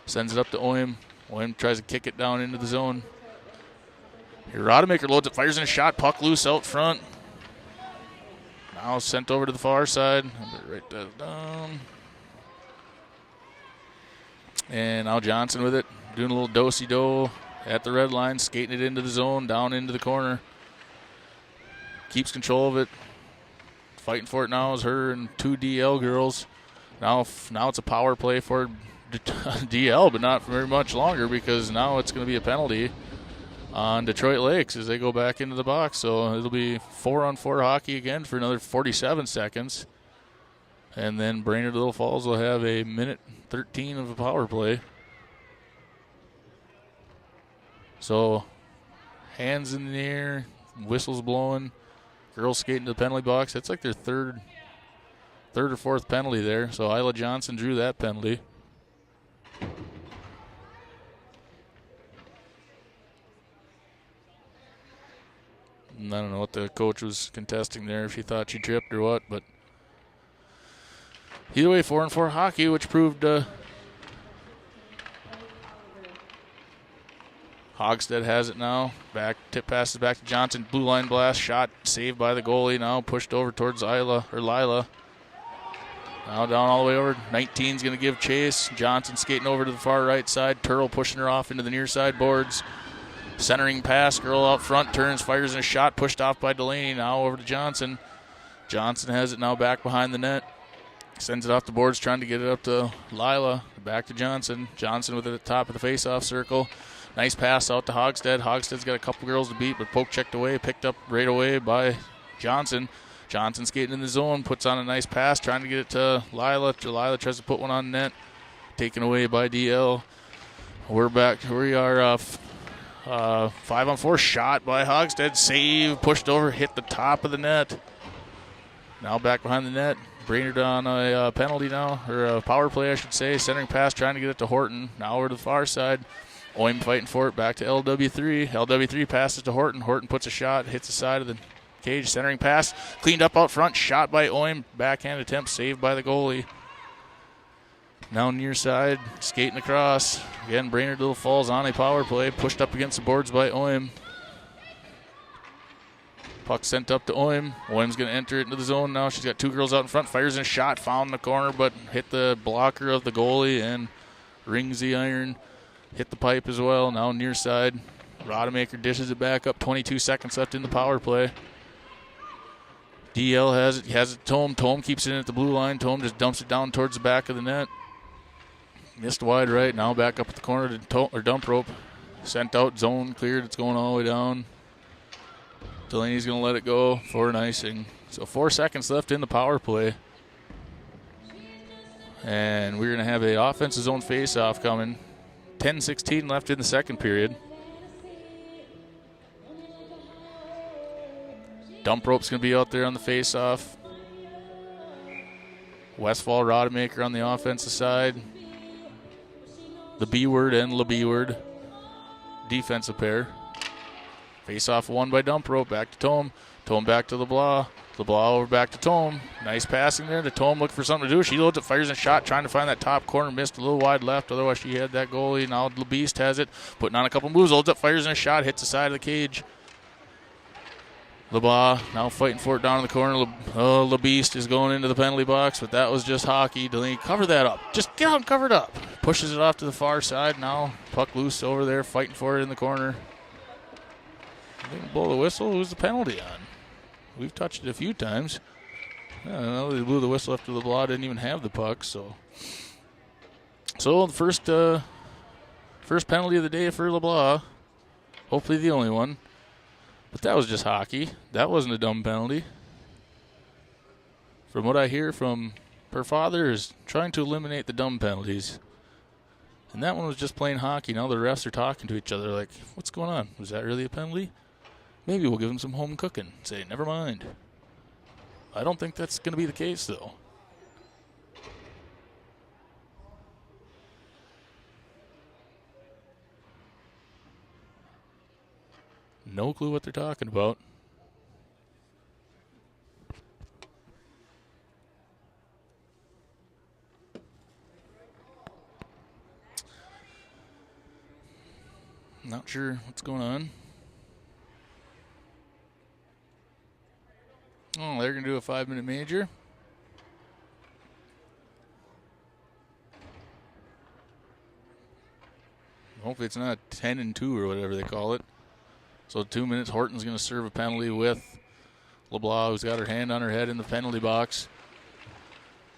Sends it up to Oim. Oim tries to kick it down into the zone. Here Rodemaker loads it, fires in a shot. Puck loose out front. Now sent over to the far side. Write that down. And now Johnson with it. Doing a little do-si-do at the red line. Skating it into the zone, down into the corner. Keeps control of it. Fighting for it now is her and 2 DL girls. Now it's a power play for DL, but not for very much longer because now it's going to be a penalty on Detroit Lakes as they go back into the box. So it'll be 4-on-4 hockey again for another 47 seconds. And then Brainerd Little Falls will have a minute 13 of a power play. So hands in the air, whistles blowing, girls skating to the penalty box. That's like their third or fourth penalty there. So Isla Johnson drew that penalty. And I don't know what the coach was contesting there, if she thought she tripped or what, but either way, 4-on-4 hockey, which proved Hogstead has it now. Tip passes back to Johnson. Blue line blast, shot saved by the goalie. Now pushed over towards Lila. Now down all the way over. 19's going to give chase. Johnson skating over to the far right side. Turtle pushing her off into the near side boards. Centering pass, girl out front, turns, fires in a shot, pushed off by Delaney. Now over to Johnson. Johnson has it now back behind the net. Sends it off the boards, trying to get it up to Lila. Back to Johnson. Johnson with it at the top of the face-off circle. Nice pass out to Hogstead. Hogstead's got a couple girls to beat, but poke checked away, picked up right away by Johnson. Johnson skating in the zone, puts on a nice pass, trying to get it to Lila. Lila tries to put one on net. Taken away by DL. We're back. We are 5-on-4 shot by Hogstead. Save, pushed over, hit the top of the net. Now back behind the net. Brainerd on a penalty now, or a power play, I should say. Centering pass, trying to get it to Horton. Now over to the far side. Oim fighting for it, back to LW3. LW3 passes to Horton. Horton puts a shot, hits the side of the cage. Centering pass, cleaned up out front, shot by Oim. Backhand attempt, saved by the goalie. Now near side, skating across. Again, Brainerd Little Falls on a power play, pushed up against the boards by Oim. Puck sent up to Oim. Oim's going to enter it into the zone now. She's got 2 girls out in front. Fires in a shot, found in the corner, but hit the blocker of the goalie and rings the iron. Hit the pipe as well. Now near side. Rodemaker dishes it back up. 22 seconds left in the power play. DL has it. He has it to Tome. Tome keeps it in at the blue line. Tome just dumps it down towards the back of the net. Missed wide right. Now back up at the corner to dump rope. Sent out. Zone cleared. It's going all the way down. Delaney's going to let it go for an icing. So 4 seconds left in the power play. And we're going to have an offensive zone face-off coming. 10:16 left in the second period. Dump rope's going to be out there on the face-off. Westfall Rodemaker on the offensive side. The B-word and La B-word. Defensive pair. Face-off won by dump rope. Back to Tome. Tome back to LeBlanc. LeBlanc over back to Tome. Nice passing there. The Tome looking for something to do. She loads it, fires a shot, trying to find that top corner. Missed a little wide left. Otherwise, she had that goalie. Now LeBeast has it. Putting on a couple moves. Loads up, fires in a shot. Hits the side of the cage. LeBlanc now fighting for it down in the corner. LeBeast is going into the penalty box, but that was just hockey. Delaney, cover that up. Just get out and cover it up. Pushes it off to the far side. Now puck loose over there, fighting for it in the corner. They can blow the whistle. Who's the penalty on? We've touched it a few times. I don't know. They blew the whistle after LeBlanc didn't even have the puck. So the first penalty of the day for LeBlanc. Hopefully the only one. But that was just hockey. That wasn't a dumb penalty. from what I hear from her father, is trying to eliminate the dumb penalties. And that one was just playing hockey. Now the refs are talking to each other like, what's going on? Was that really a penalty? Maybe we'll give him some home cooking. Say, never mind. I don't think that's going to be the case, though. No clue what they're talking about. Not sure what's going on. Oh, they're going to do a 5-minute major. Hopefully it's not 10-2 or whatever they call it. So 2 minutes, Horton's going to serve a penalty with LeBlanc, who's got her hand on her head in the penalty box.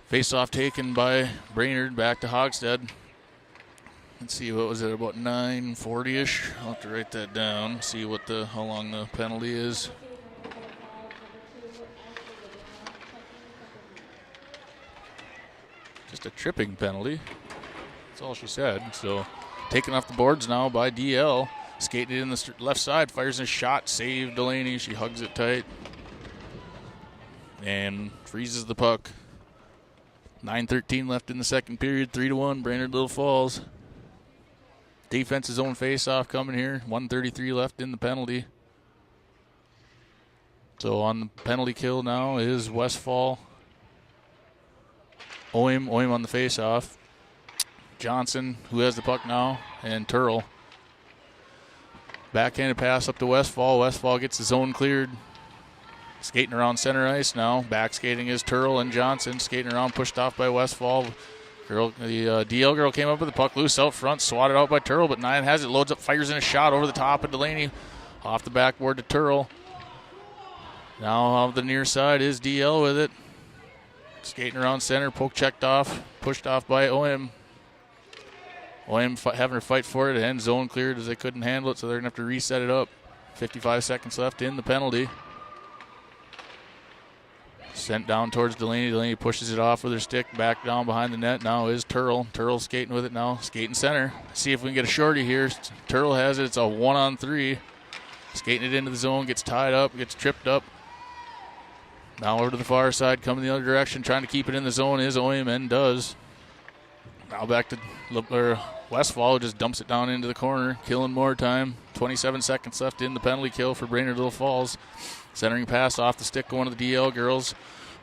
Face-off taken by Brainerd, back to Hogstead. Let's see, what was it, about 9:40-ish? I'll have to write that down, see what how long the penalty is. Just a tripping penalty. That's all she said. So taken off the boards now by DL. Skated in the left side, fires a shot, saved Delaney. She hugs it tight and freezes the puck. 9:13 left in the second period, 3-1, Brainerd Little Falls. Defense's own face-off coming here, 1:33 left in the penalty. So on the penalty kill now is Westfall. Oim on the face-off. Johnson, who has the puck now, and Turl. Backhanded pass up to Westfall. Westfall gets the zone cleared. Skating around center ice now. Back skating is Turl and Johnson. Skating around, pushed off by Westfall. The DL girl came up with the puck loose out front, swatted out by Turl, but Nyan has it, loads up, fires in a shot over the top of Delaney. Off the backboard to Turl. Now on the near side is DL with it. Skating around center, poke checked off, pushed off by OM. OM having her fight for it, and zone cleared as they couldn't handle it, so they're going to have to reset it up. 55 seconds left in the penalty. Sent down towards Delaney. Delaney pushes it off with her stick, back down behind the net. Now is Turl. Turl skating with it now, skating center. See if we can get a shorty here. Turl has it. It's a 1-on-3. Skating it into the zone, gets tied up, gets tripped up. Now over to the far side, coming the other direction, trying to keep it in the zone is OM, and does. Now back to Westfall, just dumps it down into the corner, killing more time. 27 seconds left in the penalty kill for Brainerd Little Falls. Centering pass off the stick of one of the DL girls.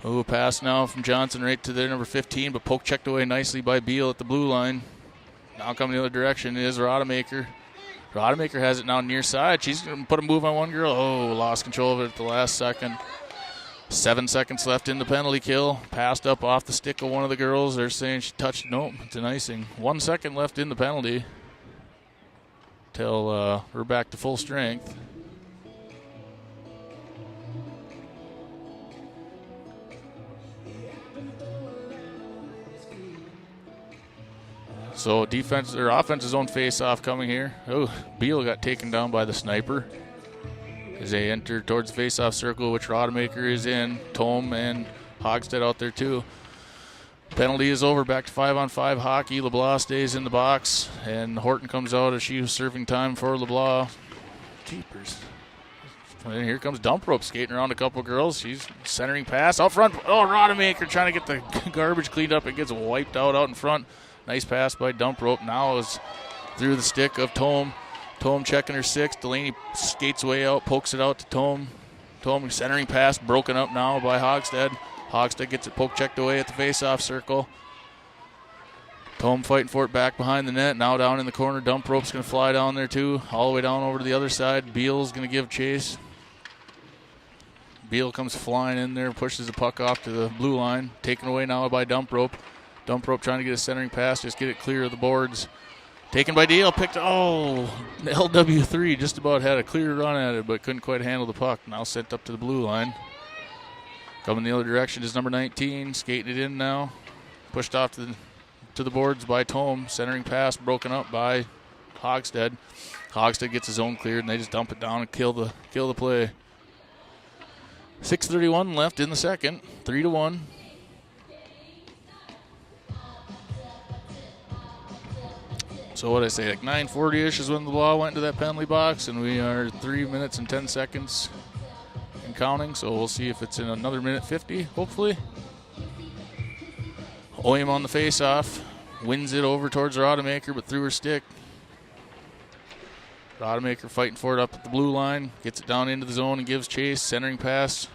A pass now from Johnson right to their number 15, but poke checked away nicely by Beal at the blue line. Now coming the other direction is Rodemaker. Rodemaker has it now near side. She's going to put a move on one girl. Oh, lost control of it at the last second. 7 seconds left in the penalty kill. Passed up off the stick of one of the girls. They're saying she touched. Nope, it's an icing. 1 second left in the penalty till we're back to full strength. So defense or offense's own face-off coming here. Oh, Beal got taken down by the sniper as they enter towards the face-off circle, which Rodemaker is in. Tome and Hogstead out there too. Penalty is over. Back to 5-on-5 hockey. LeBlanc stays in the box, and Horton comes out as she was serving time for LeBlanc. Keepers. And here comes Dump Rope skating around a couple girls. She's centering pass out front. Oh, Rodemaker trying to get the garbage cleaned up. It gets wiped out in front. Nice pass by Dump Rope. Now is through the stick of Tome. Tome checking her six. Delaney skates way out, pokes it out to Tome. Tome centering pass, broken up now by Hogstead. Hogstead gets it poke checked away at the face-off circle. Tome fighting for it back behind the net. Now down in the corner. Dump Rope's going to fly down there too. All the way down over to the other side. Beal's going to give chase. Beal comes flying in there, pushes the puck off to the blue line. Taken away now by Dump Rope. Dump Rope trying to get a centering pass, just get it clear of the boards. Taken by DL, picked, LW3 just about had a clear run at it, but couldn't quite handle the puck. Now sent up to the blue line. Coming the other direction is number 19, skating it in now. Pushed off to the boards by Tome. Centering pass broken up by Hogstead. Hogstead gets his own cleared, and they just dump it down and kill the play. 6:31 left in the second, 3-1. So what I say, like 9:40-ish is when the ball went to that penalty box, and we are 3 minutes and 10 seconds and counting. So we'll see if it's in another minute 50, hopefully. Oim on the face-off, wins it over towards Rodemaker, but through her stick. Rodemaker fighting for it up at the blue line, gets it down into the zone and gives chase. Centering pass,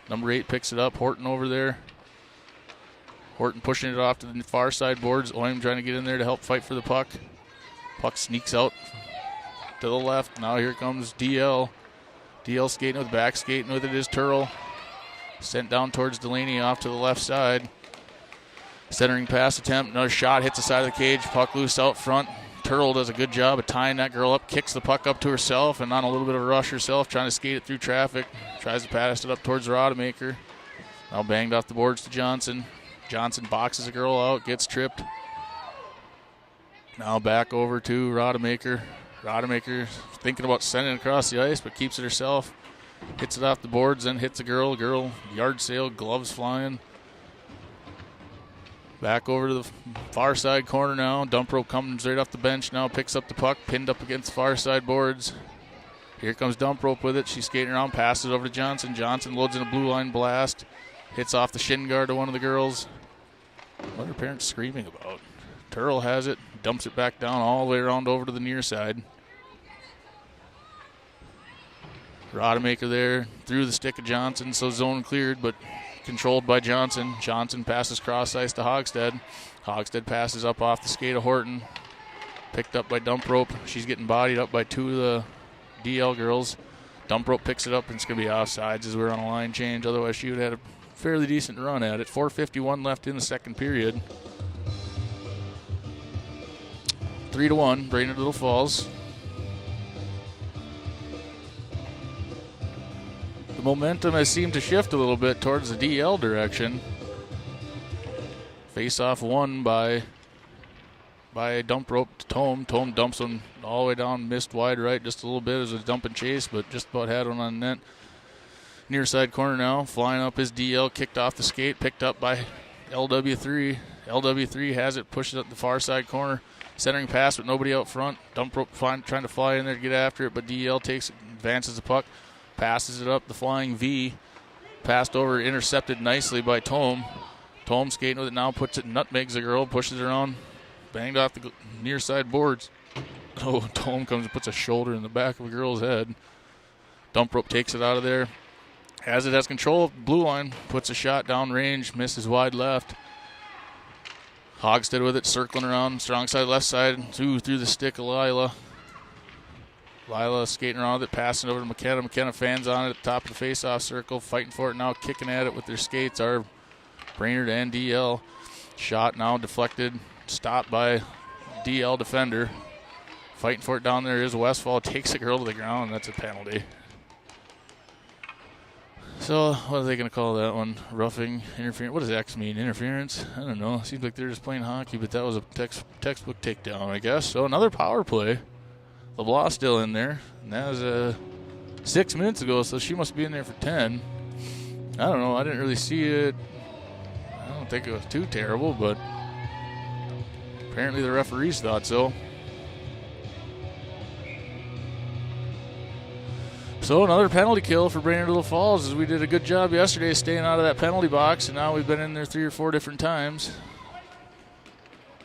number 8 picks it up. Horton over there. Horton pushing it off to the far side boards. Oim trying to get in there to help fight for the puck. Puck sneaks out to the left. Now here comes DL. DL skating with back, skating with it is Turl. Sent down towards Delaney off to the left side. Centering pass attempt. Another shot hits the side of the cage. Puck loose out front. Turl does a good job of tying that girl up. Kicks the puck up to herself and on a little bit of a rush herself. Trying to skate it through traffic. Tries to pass it up towards Rodemaker. Now banged off the boards to Johnson. Johnson boxes a girl out. Gets tripped. Now back over to Rodemaker. Rodemaker thinking about sending it across the ice, but keeps it herself. Hits it off the boards, then hits a girl. Girl, yard sale, gloves flying. Back over to the far side corner now. Dump rope comes right off the bench now. Picks up the puck, pinned up against the far side boards. Here comes Dump rope with it. She's skating around, passes over to Johnson. Johnson loads in a blue line blast. Hits off the shin guard to one of the girls. What are her parents screaming about? Turl has it, dumps it back down all the way around over to the near side. Rodemaker there, through the stick of Johnson, so zone cleared, but controlled by Johnson. Johnson passes cross ice to Hogstead. Hogstead passes up off the skate of Horton. Picked up by Dump rope. She's getting bodied up by two of the DL girls. Dump rope picks it up, and it's going to be offsides as we're on a line change. Otherwise, she would have had a fairly decent run at it. 4:51 left in the second period. 3-1, Brainerd Little Falls. The momentum has seemed to shift a little bit towards the DL direction. Face-off won by Dump rope to Tome. Tome dumps one all the way down, missed wide right just a little bit as a dump and chase, but just about had one on net. Near side corner now, flying up his DL, kicked off the skate, picked up by LW3. LW3 has it, pushes up the far side corner. Centering pass with nobody out front. Dump rope trying to fly in there to get after it, but DL takes it, advances the puck, passes it up the flying V. Passed over, intercepted nicely by Tome. Tome skating with it now, puts it, nutmegs the girl, pushes it around, banged off the near side boards. Oh, Tome comes and puts a shoulder in the back of a girl's head. Dump rope takes it out of there. As it has control of the blue line, puts a shot down range, misses wide left. Hogstead with it, circling around, strong side, left side, through the stick of Lila. Lila skating around with it, passing over to McKenna. McKenna fans on it at the top of the face-off circle, fighting for it now, kicking at it with their skates are Brainerd and DL. Shot now deflected, stopped by DL defender. Fighting for it down there is Westfall, takes a girl to the ground, and that's a penalty. So, what are they going to call that one? Roughing, interference? What does X mean? Interference? I don't know. Seems like they're just playing hockey, but that was a textbook takedown, I guess. So, another power play. LeBlanc still in there. And that was 6 minutes ago, so she must be in there for 10. I don't know. I didn't really see it. I don't think it was too terrible, but apparently the referees thought so. So another penalty kill for Brainerd Little Falls, as we did a good job yesterday staying out of that penalty box, and now we've been in there 3 or 4 different times.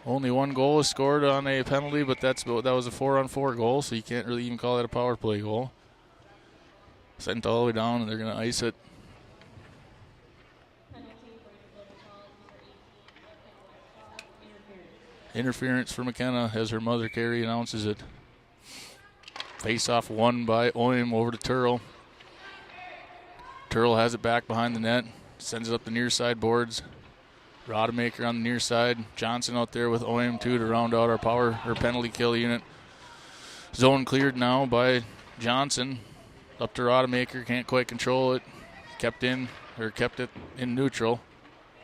Only one goal is scored on a penalty, but that was a 4-on-4 goal, so you can't really even call that a power play goal. Sent all the way down, and they're going to ice it. Interference for McKenna as her mother, Carrie, announces it. Face-off won by Oim over to Turl. Turl has it back behind the net. Sends it up the near side boards. Rodemaker on the near side. Johnson out there with Oim too to round out our penalty kill unit. Zone cleared now by Johnson. Up to Rodemaker. Can't quite control it. Kept it in neutral.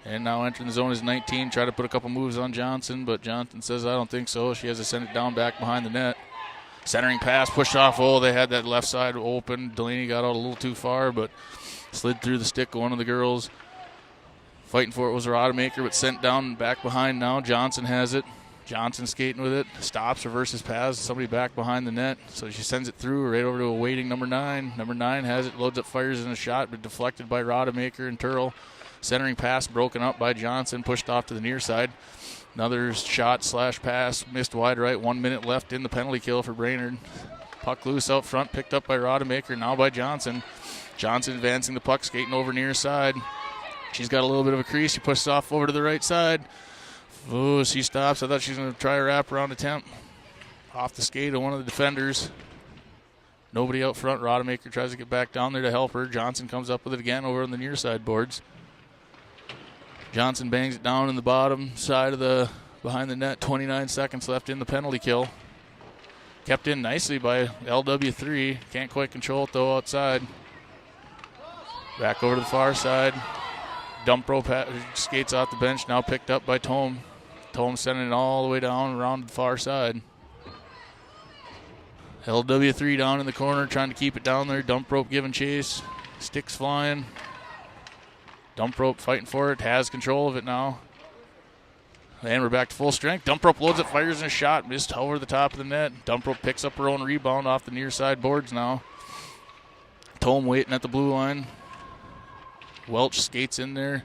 And now entering the zone is 19. Try to put a couple moves on Johnson, but Johnson says, I don't think so. She has to send it down back behind the net. Centering pass, pushed off. Oh, they had that left side open. Delaney got out a little too far, but slid through the stick of one of the girls. Fighting for it was Rodemaker, but sent down back behind now. Johnson has it. Johnson skating with it, stops, reverses pass, somebody back behind the net, so she sends it through right over to a waiting number 9. Number 9 has it, loads up, fires in a shot, but deflected by Rodemaker and Turl. Centering pass broken up by Johnson, pushed off to the near side. Another shot / pass, missed wide right, 1 minute left in the penalty kill for Brainerd. Puck loose out front, picked up by Rodemaker, now by Johnson. Johnson advancing the puck, skating over near side. She's got a little bit of a crease, she pushes off over to the right side. Oh, she stops. I thought she was going to try a wraparound attempt. Off the skate of one of the defenders. Nobody out front. Rodemaker tries to get back down there to help her. Johnson comes up with it again over on the near side boards. Johnson bangs it down in the bottom side of the behind the net. 29 seconds left in the penalty kill. Kept in nicely by LW3. Can't quite control it though outside. Back over to the far side. Dump rope skates off the bench, now picked up by Tome. Tome sending it all the way down around the far side. LW3 down in the corner, trying to keep it down there. Dump rope giving chase. Sticks flying. Dump rope fighting for it. Has control of it now. And we're back to full strength. Dump rope loads it, fires in a shot. Missed over the top of the net. Dump rope picks up her own rebound off the near side boards now. Tome waiting at the blue line. Welch skates in there.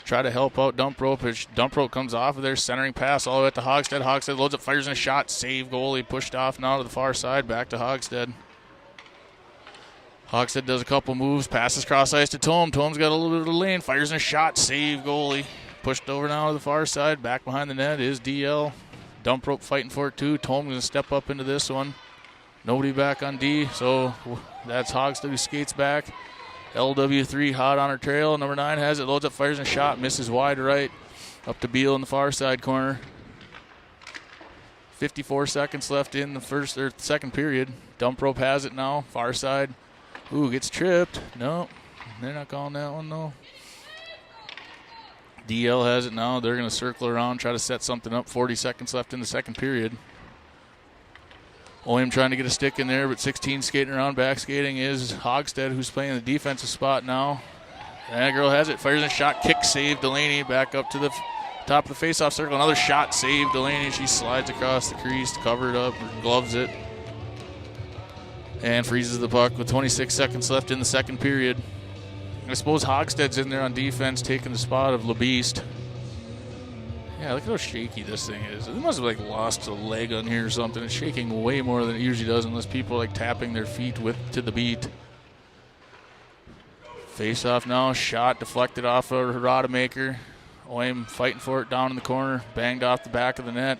Try to help out Dump rope. Dump rope comes off of there. Centering pass all the way up to Hogstead. Hogstead loads up, fires in a shot. Save goalie. Pushed off now to the far side. Back to Hogstead. Hogstead does a couple moves. Passes cross ice to Tome. Tome's got a little bit of a lane. Fires in a shot. Save goalie. Pushed over now to the far side. Back behind the net is DL. Dump rope fighting for it too. Tome going to step up into this one. Nobody back on D. So that's Hogstead who skates back. LW3 hot on her trail. Number 9 has it. Loads up, fires in a shot. Misses wide right. Up to Beal in the far side corner. 54 seconds left in the second period. Dump rope has it now. Far side. Ooh, gets tripped. No, they're not calling that one though. DL has it now. They're going to circle around, try to set something up. 40 seconds left in the second period. Oim trying to get a stick in there, but 16 skating around. Back skating is Hogstead, who's playing the defensive spot now. And that girl has it. Fires in a shot. Kick save. Delaney back up to the top of the faceoff circle. Another shot save. Delaney. She slides across the crease, covered up, gloves it, and freezes the puck with 26 seconds left in the second period. I suppose Hogstead's in there on defense, taking the spot of LeBeast. Yeah, look at how shaky this thing is. It must have lost a leg on here or something. It's shaking way more than it usually does unless people are tapping their feet to the beat. Face off now. Shot deflected off of Rodemaker. Oim fighting for it down in the corner. Banged off the back of the net.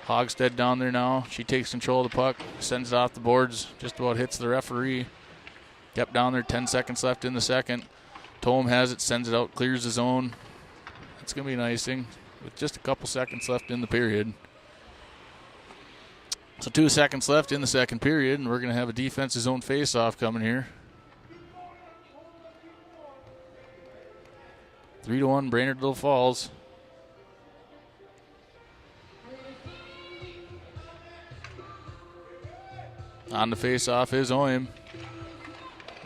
Hogstead down there now. She takes control of the puck. Sends it off the boards. Just about hits the referee. Kept down there. 10 seconds left in the second. Tome has it. Sends it out. Clears the zone. It's going to be an icing with just a couple seconds left in the period. So 2 seconds left in the second period, and we're going to have a defensive zone face-off coming here. 3-1 Brainerd Little Falls. On the face-off is Oim.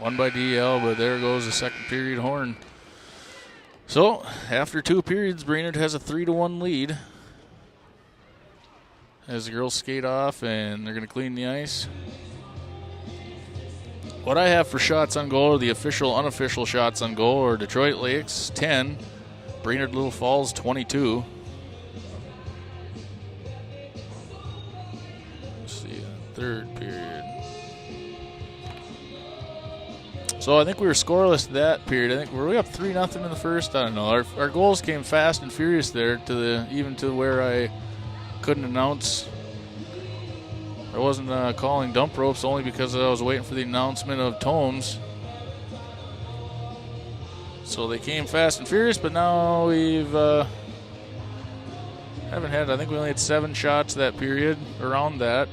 Won by DL, but there goes the second period horn. So, after 2 periods, Brainerd has a 3-1 lead. As the girls skate off, and they're going to clean the ice. What I have for shots on goal, or the official, unofficial shots on goal, are Detroit Lakes 10, Brainerd Little Falls 22. Let's see, third period. So I think we were scoreless that period. I think were we up 3-0 in the first? I don't know. Our goals came fast and furious there even to where I couldn't announce. I wasn't calling dump ropes only because I was waiting for the announcement of Tomes. So they came fast and furious, but now we've haven't had. I think we only had 7 shots that period around that.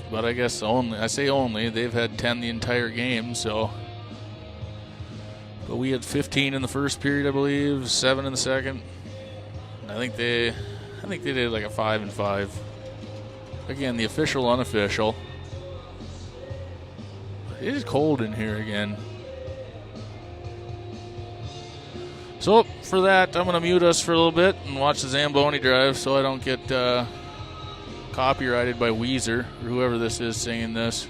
But I guess I say only, they've had 10 the entire game, so. But we had 15 in the first period, I believe, 7 in the second. And I think they did like a 5-5. Again, the official, unofficial. It is cold in here again. So for that, I'm going to mute us for a little bit and watch the Zamboni drive so I don't get copyrighted by Weezer or whoever this is singing this.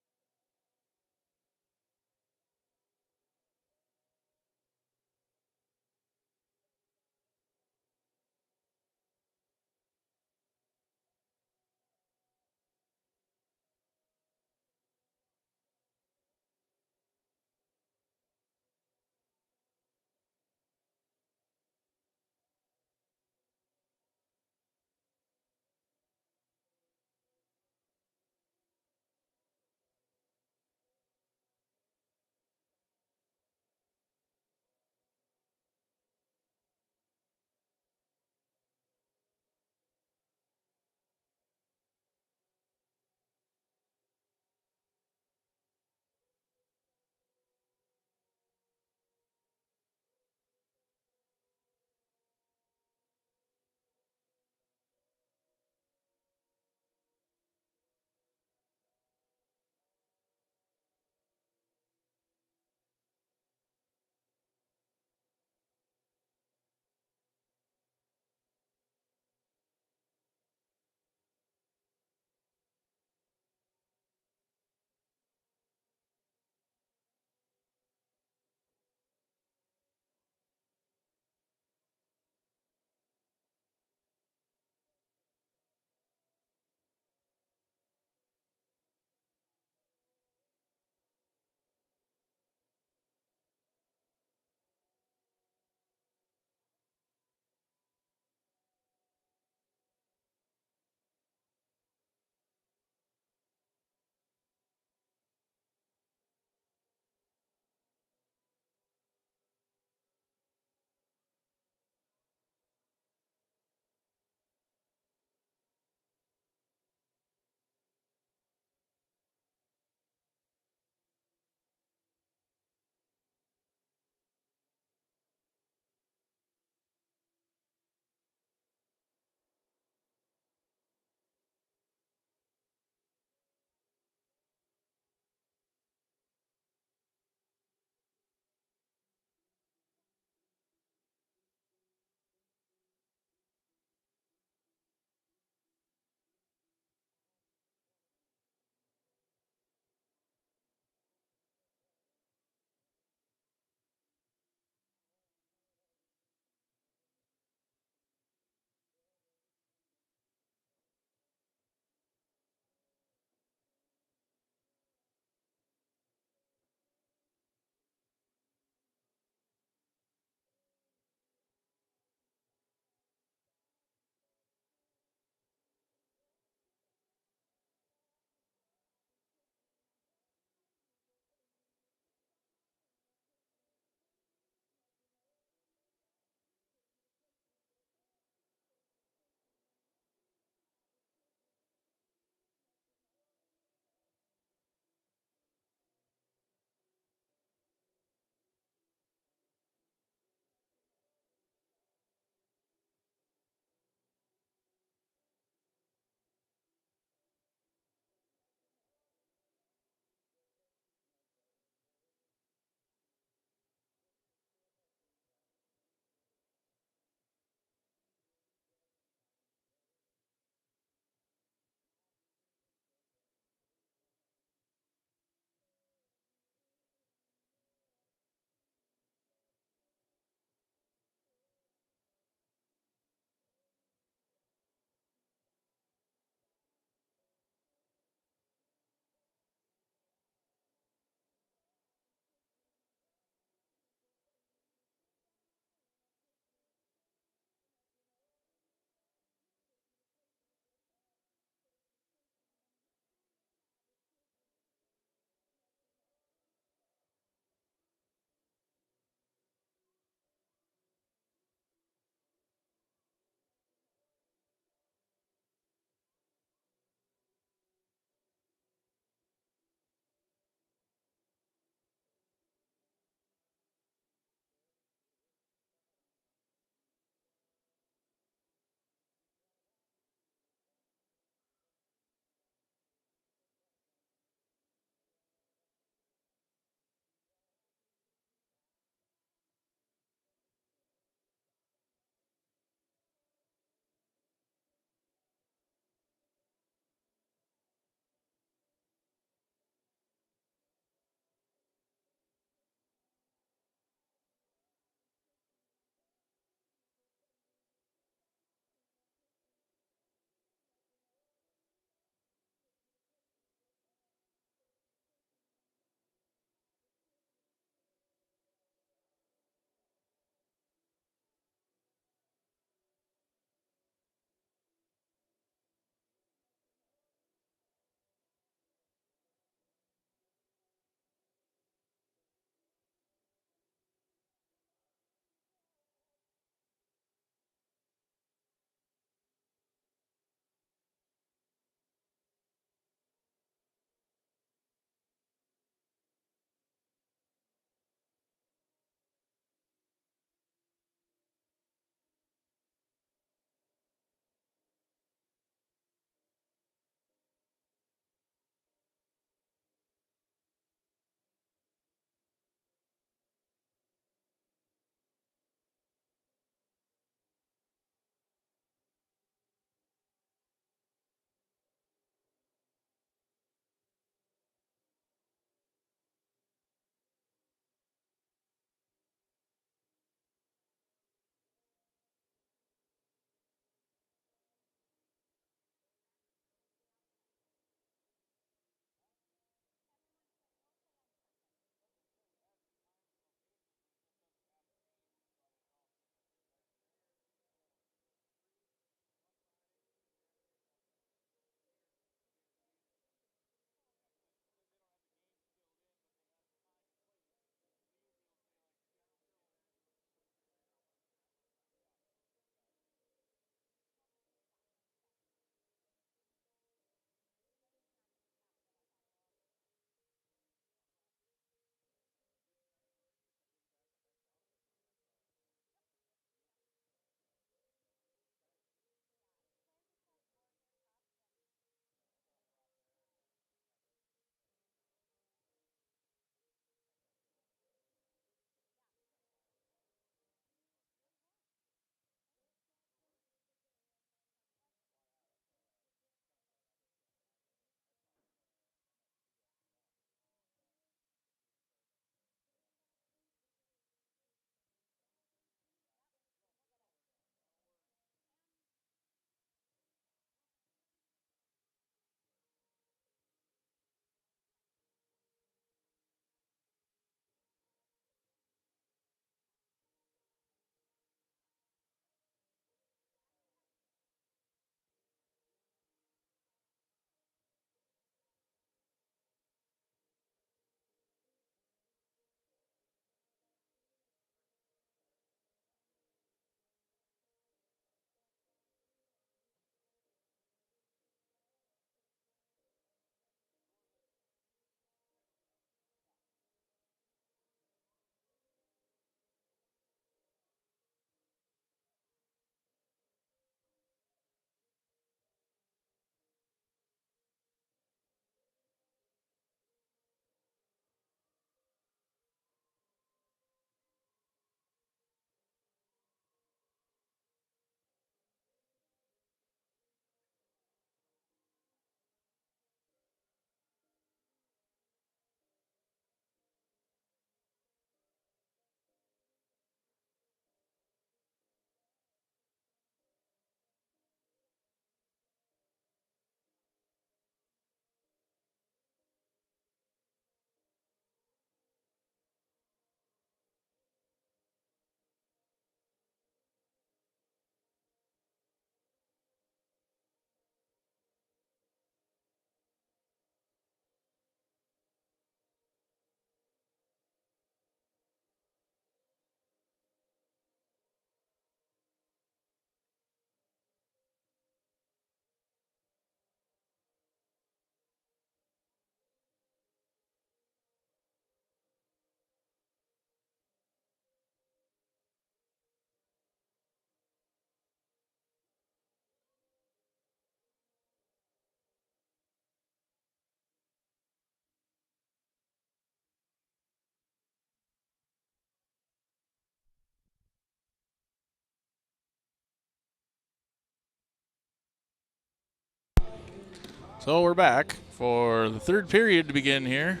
So we're back for the third period to begin here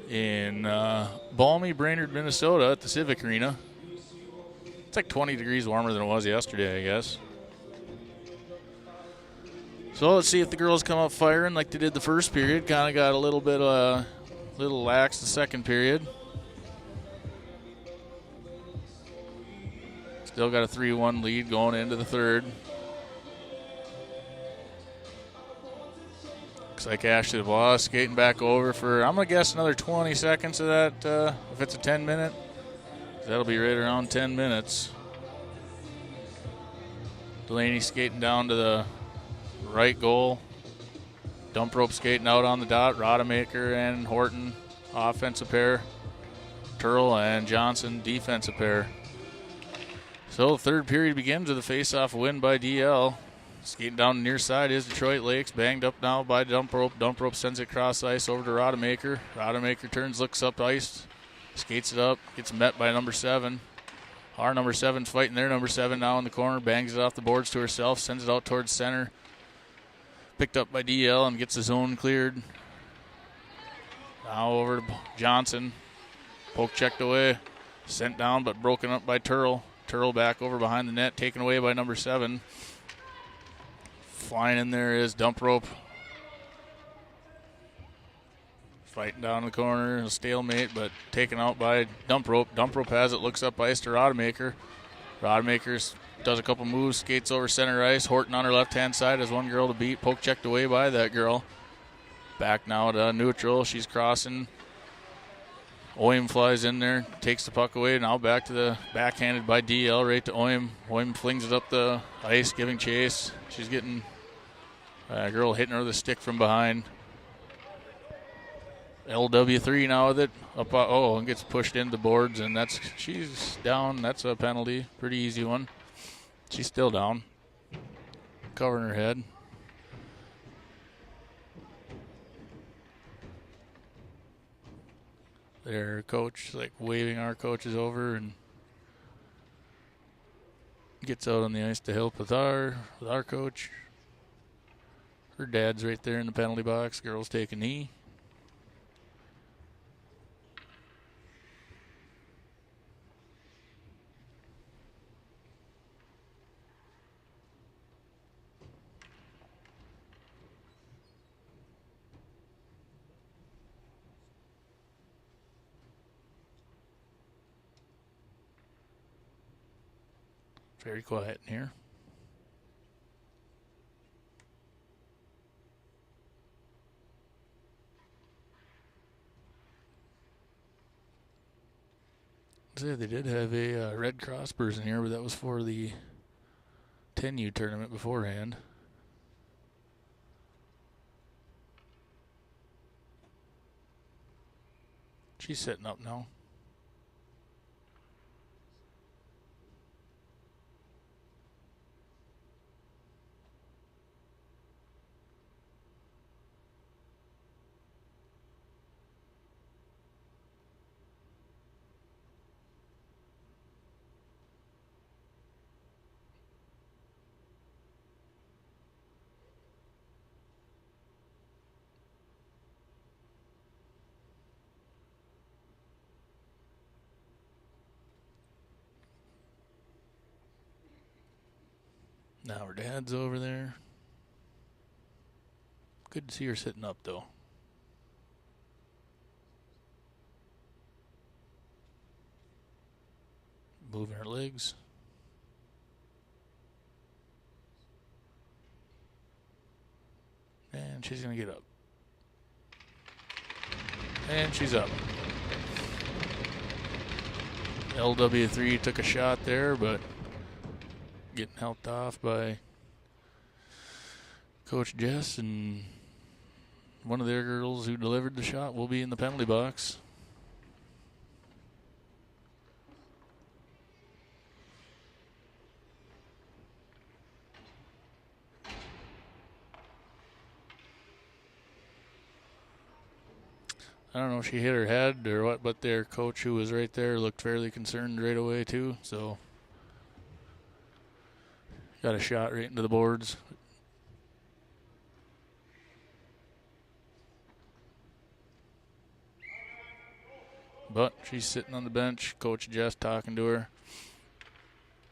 in balmy Brainerd, Minnesota at the Civic Arena. It's like 20 degrees warmer than it was yesterday, I guess. So let's see if the girls come out firing like they did the first period. Kind of got a little bit little lax the second period. Still got a 3-1 lead going into the third. Looks like Ashley DeBlaw skating back over for, I'm going to guess, another 20 seconds of that, if it's a 10-minute. That'll be right around 10 minutes. Delaney skating down to the right goal. Dump rope skating out on the dot. Rodemaker and Horton, offensive pair. Turl and Johnson, defensive pair. So the third period begins with a face-off win by DL. Skating down the near side is Detroit Lakes. Banged up now by Dump Rope. Dump Rope sends it across ice over to Rodemaker. Rodemaker turns, looks up ice, skates it up, gets met by number 7. Our number 7's fighting their number 7 now in the corner. Bangs it off the boards to herself, sends it out towards center. Picked up by DL and gets the zone cleared. Now over to Johnson. Poke checked away. Sent down but broken up by Turl. Turl back over behind the net, taken away by number 7. Flying in there is Dump Rope. Fighting down the corner, a stalemate, but taken out by Dump Rope. Dump Rope has it, looks up ice to Rodemaker. Rodemaker does a couple moves, skates over center ice. Horton on her left-hand side has one girl to beat. Poke checked away by that girl. Back now to neutral. She's crossing. Oim flies in there, takes the puck away. Now back to the backhanded by DL right to Oim. Oim flings it up the ice, giving chase. She's getting a girl hitting her with a stick from behind. LW3 now with it. Up, and gets pushed into the boards, and she's down. That's a penalty. Pretty easy one. She's still down. Covering her head. Their coach like waving our coaches over and gets out on the ice to help with our coach. Her dad's right there in the penalty box. Girls take a knee. Very quiet in here. So they did have a Red Cross person here, but that was for the 10U tournament beforehand. She's setting up now. Now her dad's over there. Good to see her sitting up, though. Moving her legs. And she's going to get up. And she's up. LW3 took a shot there, but getting helped off by Coach Jess, and one of their girls who delivered the shot will be in the penalty box. I don't know if she hit her head or what, but their coach who was right there looked fairly concerned right away too, so got a shot right into the boards. but she's sitting on the bench. Coach Jess talking to her.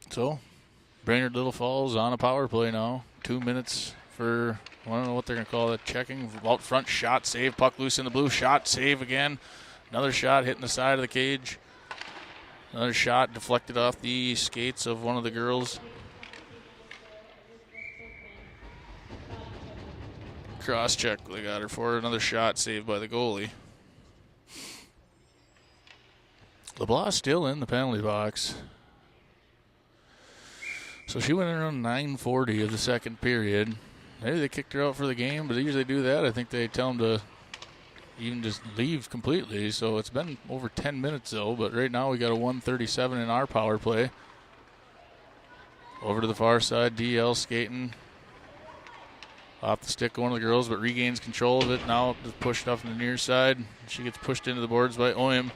So, Brainerd Little Falls on a power play now. 2 minutes for, I don't know what they're going to call it, checking. Out front, shot, save, puck loose in the blue, shot, save again. Another shot hitting the side of the cage. Another shot deflected off the skates of one of the girls. Cross check, they got her for another shot saved by the goalie. LeBlanc still in the penalty box. So she went in around 9:40 of the second period. Maybe they kicked her out for the game, but they usually do that. I think they tell them to even just leave completely. So it's been over 10 minutes though, but right now we got a 1:37 in our power play. Over to the far side, DL skating. Off the stick of one of the girls, but regains control of it. Now just pushed off on the near side. She gets pushed into the boards by Oim.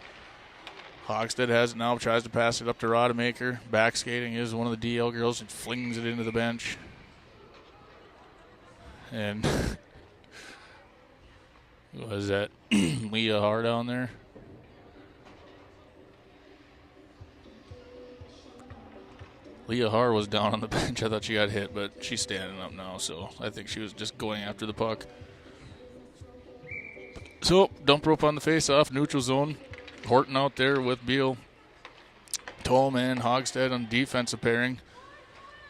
Hogstead has it now, tries to pass it up to Rodemaker. Back skating is one of the DL girls and flings it into the bench. And was that Leah Har down there? Leah Har was down on the bench. I thought she got hit, but she's standing up now, so I think she was just going after the puck. So, dump rope on the face-off, neutral zone. Horton out there with Beal. Tolm and Hogstead on defensive pairing.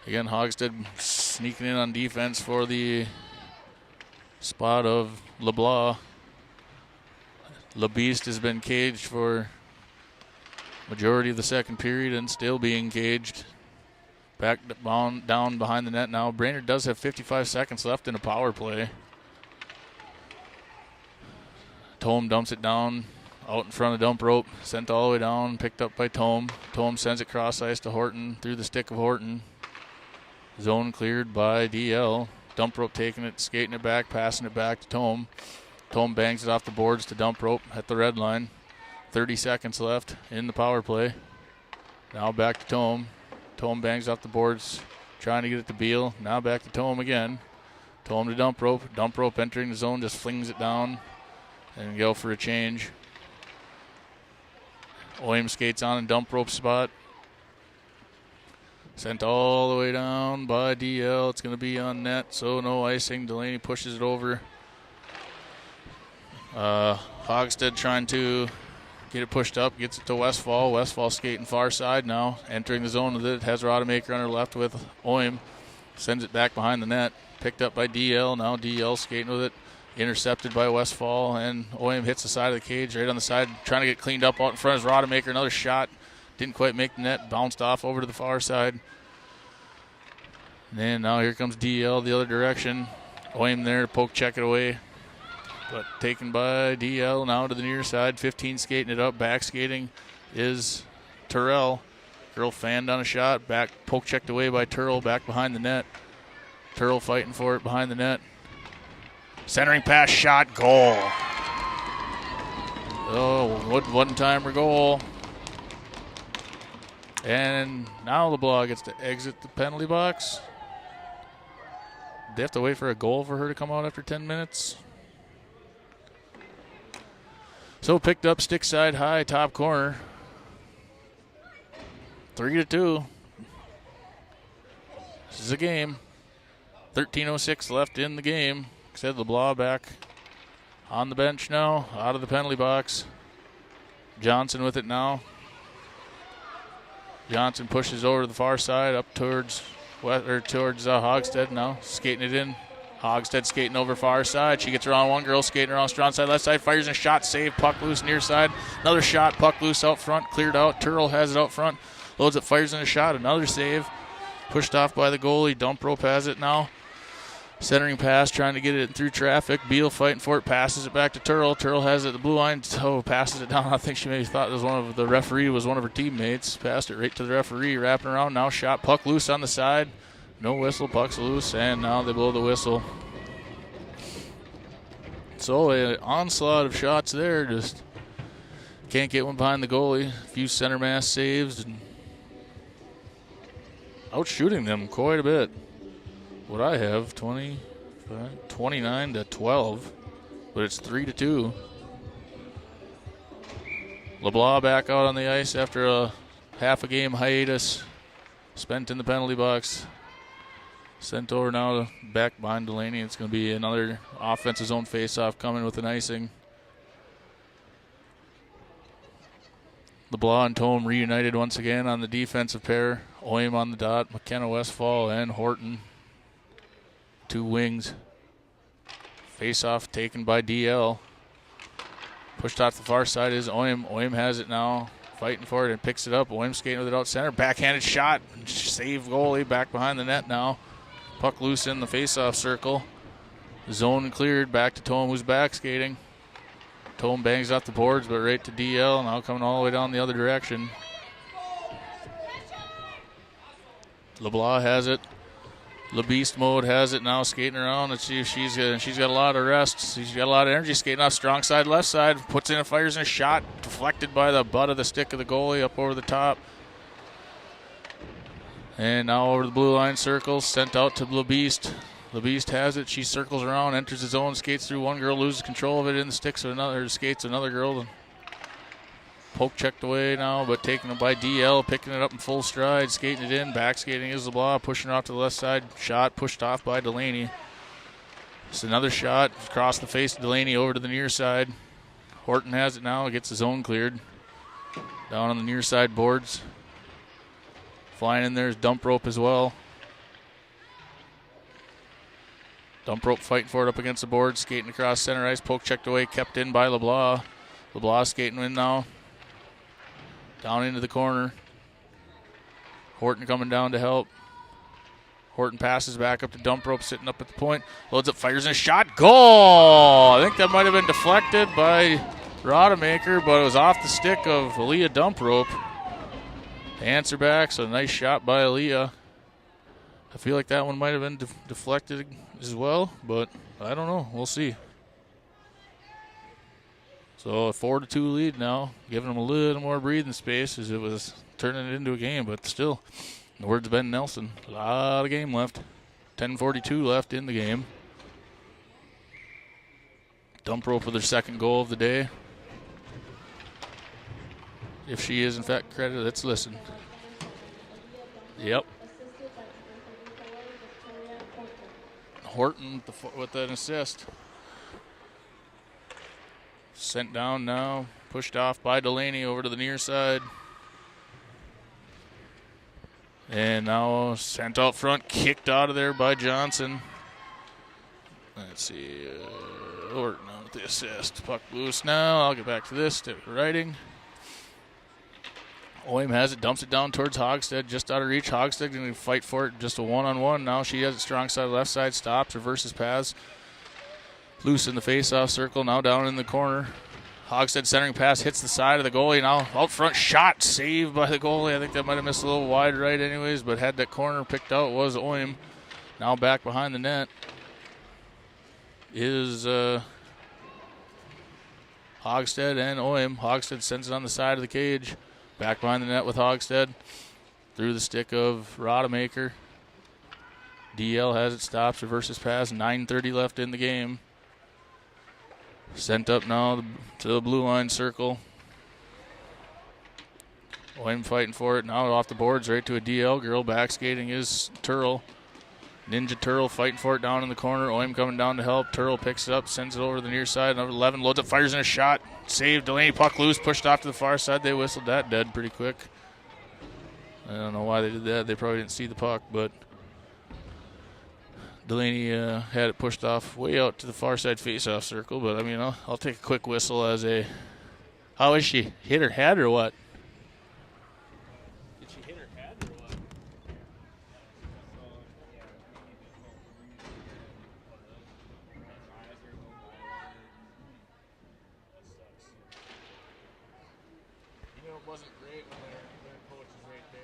Again, Hogstead sneaking in on defense for the spot of LeBlanc. LeBeast has been caged for majority of the second period and still being caged. Back down behind the net now. Brainerd does have 55 seconds left in a power play. Tolm dumps it down out in front of dump rope. Sent all the way down. Picked up by Tolm. Tolm sends it cross ice to Horton through the stick of Horton. Zone cleared by DL. Dump rope taking it, skating it back, passing it back to Tolm. Tolm bangs it off the boards to dump rope at the red line. 30 seconds left in the power play. Now back to Tolm. Tolm bangs off the boards, trying to get it to Beal. Now back to Tolm again. Tolm to dump rope. Dump rope entering the zone, just flings it down and go for a change. Oim skates on in dump rope spot. Sent all the way down by DL. It's going to be on net, so no icing. Delaney pushes it over. Hogstead trying to get it pushed up, gets it to Westfall. Westfall skating far side now, entering the zone with it. Has Rodemaker on her left with Oim. Sends it back behind the net. Picked up by DL. Now DL skating with it. Intercepted by Westfall, and Oim hits the side of the cage, right on the side, trying to get cleaned up out in front of Rodemaker. Another shot. Didn't quite make the net. Bounced off over to the far side. And then now here comes DL the other direction. Oim there, poke check it away. But taken by DL now to the near side. 15 skating it up. Back skating is Terrell. Girl fanned on a shot. Back poke checked away by Turl. Back behind the net. Turl fighting for it behind the net. Centering pass, shot, goal. Oh, one-timer goal. And now LeBlanc gets to exit the penalty box. They have to wait for a goal for her to come out after 10 minutes. So picked up stick side high, top corner. 3-2. This is a game. 13:06 left in the game. Said LeBlanc back on the bench now, out of the penalty box. Johnson with it now. Johnson pushes over to the far side, up towards Hogstead now, skating it in. Hogstead skating over far side. She gets around one girl, skating around strong side, left side, fires a shot, save, puck loose near side. Another shot, puck loose out front, cleared out. Turl has it out front, loads it, fires in a shot, another save. Pushed off by the goalie. Dump rope has it now. Centering pass, trying to get it through traffic. Beal fighting for it, passes it back to Turl. Turl has it at the blue line, so passes it down. I think she maybe thought it was one of the referee was one of her teammates. Passed it right to the referee, wrapping around. Now shot, puck loose on the side. No whistle, puck's loose, and now they blow the whistle. So an onslaught of shots there. Just can't get one behind the goalie. A few center mass saves and outshooting them quite a bit. What I have, 29-12, but it's 3-2. LeBlanc back out on the ice after a half a game hiatus spent in the penalty box. Sent over now to back behind Delaney. It's going to be another offensive zone faceoff coming with an icing. LeBlanc and Tome reunited once again on the defensive pair. Oim on the dot, McKenna Westfall and Horton. Two wings. Face-off taken by DL. Pushed off the far side is Oim. Oim has it now. Fighting for it and picks it up. Oim skating with it out center. Backhanded shot. Save goalie back behind the net now. Puck loose in the face-off circle. Zone cleared. Back to Tome, who's back skating. Tome bangs off the boards, but right to DL. Now coming all the way down the other direction. LeBlanc has it. LeBeast mode has it now, skating around. Let's see if she's got a lot of rest. She's got a lot of energy skating off strong side, left side. Puts in and fires in a shot. Deflected by the butt of the stick of the goalie up over the top. And now over the blue line circle, sent out to LeBeast. LeBeast has it. She circles around, enters the zone, skates through one girl, loses control of it in the sticks of another, skates another girl. Poke checked away now, but taken it by DL, picking it up in full stride, skating it in, back skating is LeBlanc, pushing it off to the left side. Shot pushed off by Delaney. It's another shot across the face of Delaney over to the near side. Horton has it now, gets the zone cleared. Down on the near side boards. Flying in there is dump rope as well. Dump rope fighting for it up against the board, skating across center ice, poke checked away, kept in by LeBlanc. LeBlanc skating in now. Down into the corner. Horton coming down to help. Horton passes back up to dump rope, sitting up at the point. Loads up, fires in a shot. Goal! I think that might have been deflected by Rodemaker, but it was off the stick of Aaliyah dump rope. Answer back, so nice shot by Aaliyah. I feel like that one might have been deflected as well, but I don't know. We'll see. So a 4-2 lead now, giving them a little more breathing space as it was turning it into a game, but still, in the words of Ben Nelson, a lot of game left. 10:42 left in the game. Dump rope with her second goal of the day. If she is in fact credited, let's listen. Yep. Horton with an assist. Sent down now, pushed off by Delaney over to the near side. And now sent out front, kicked out of there by Johnson. Let's see, Horton on with the assist. Puck loose now, I'll get back to this, to writing. Oim has it, dumps it down towards Hogstead, just out of reach. Hogstead going to fight for it, just a one-on-one. Now she has it strong side, left side, stops, reverses paths. Loose in the face-off circle, now down in the corner. Hogstead centering pass, hits the side of the goalie. Now out front, shot, saved by the goalie. I think that might have missed a little wide right anyways, but had that corner picked out was Oim. Now back behind the net is Hogstead and Oim. Hogstead sends it on the side of the cage. Back behind the net with Hogstead. Through the stick of Rodemaker. DL has it, stops, reverses pass. 9:30 left in the game. Sent up now to the blue line circle. Oim fighting for it. Now off the boards right to a DL girl. Back skating is Turl. Ninja Turl fighting for it down in the corner. Oim coming down to help. Turl picks it up, sends it over to the near side. Number 11 loads up, fires in a shot. Saved. Delaney, puck loose, pushed off to the far side. They whistled that dead pretty quick. I don't know why they did that. They probably didn't see the puck, but Delaney had it pushed off way out to the far side face-off circle. But, I mean, I'll take a quick whistle as a... How is she? Hit her head or what? Did she hit her head or what? You know, it wasn't great when their coach is right there.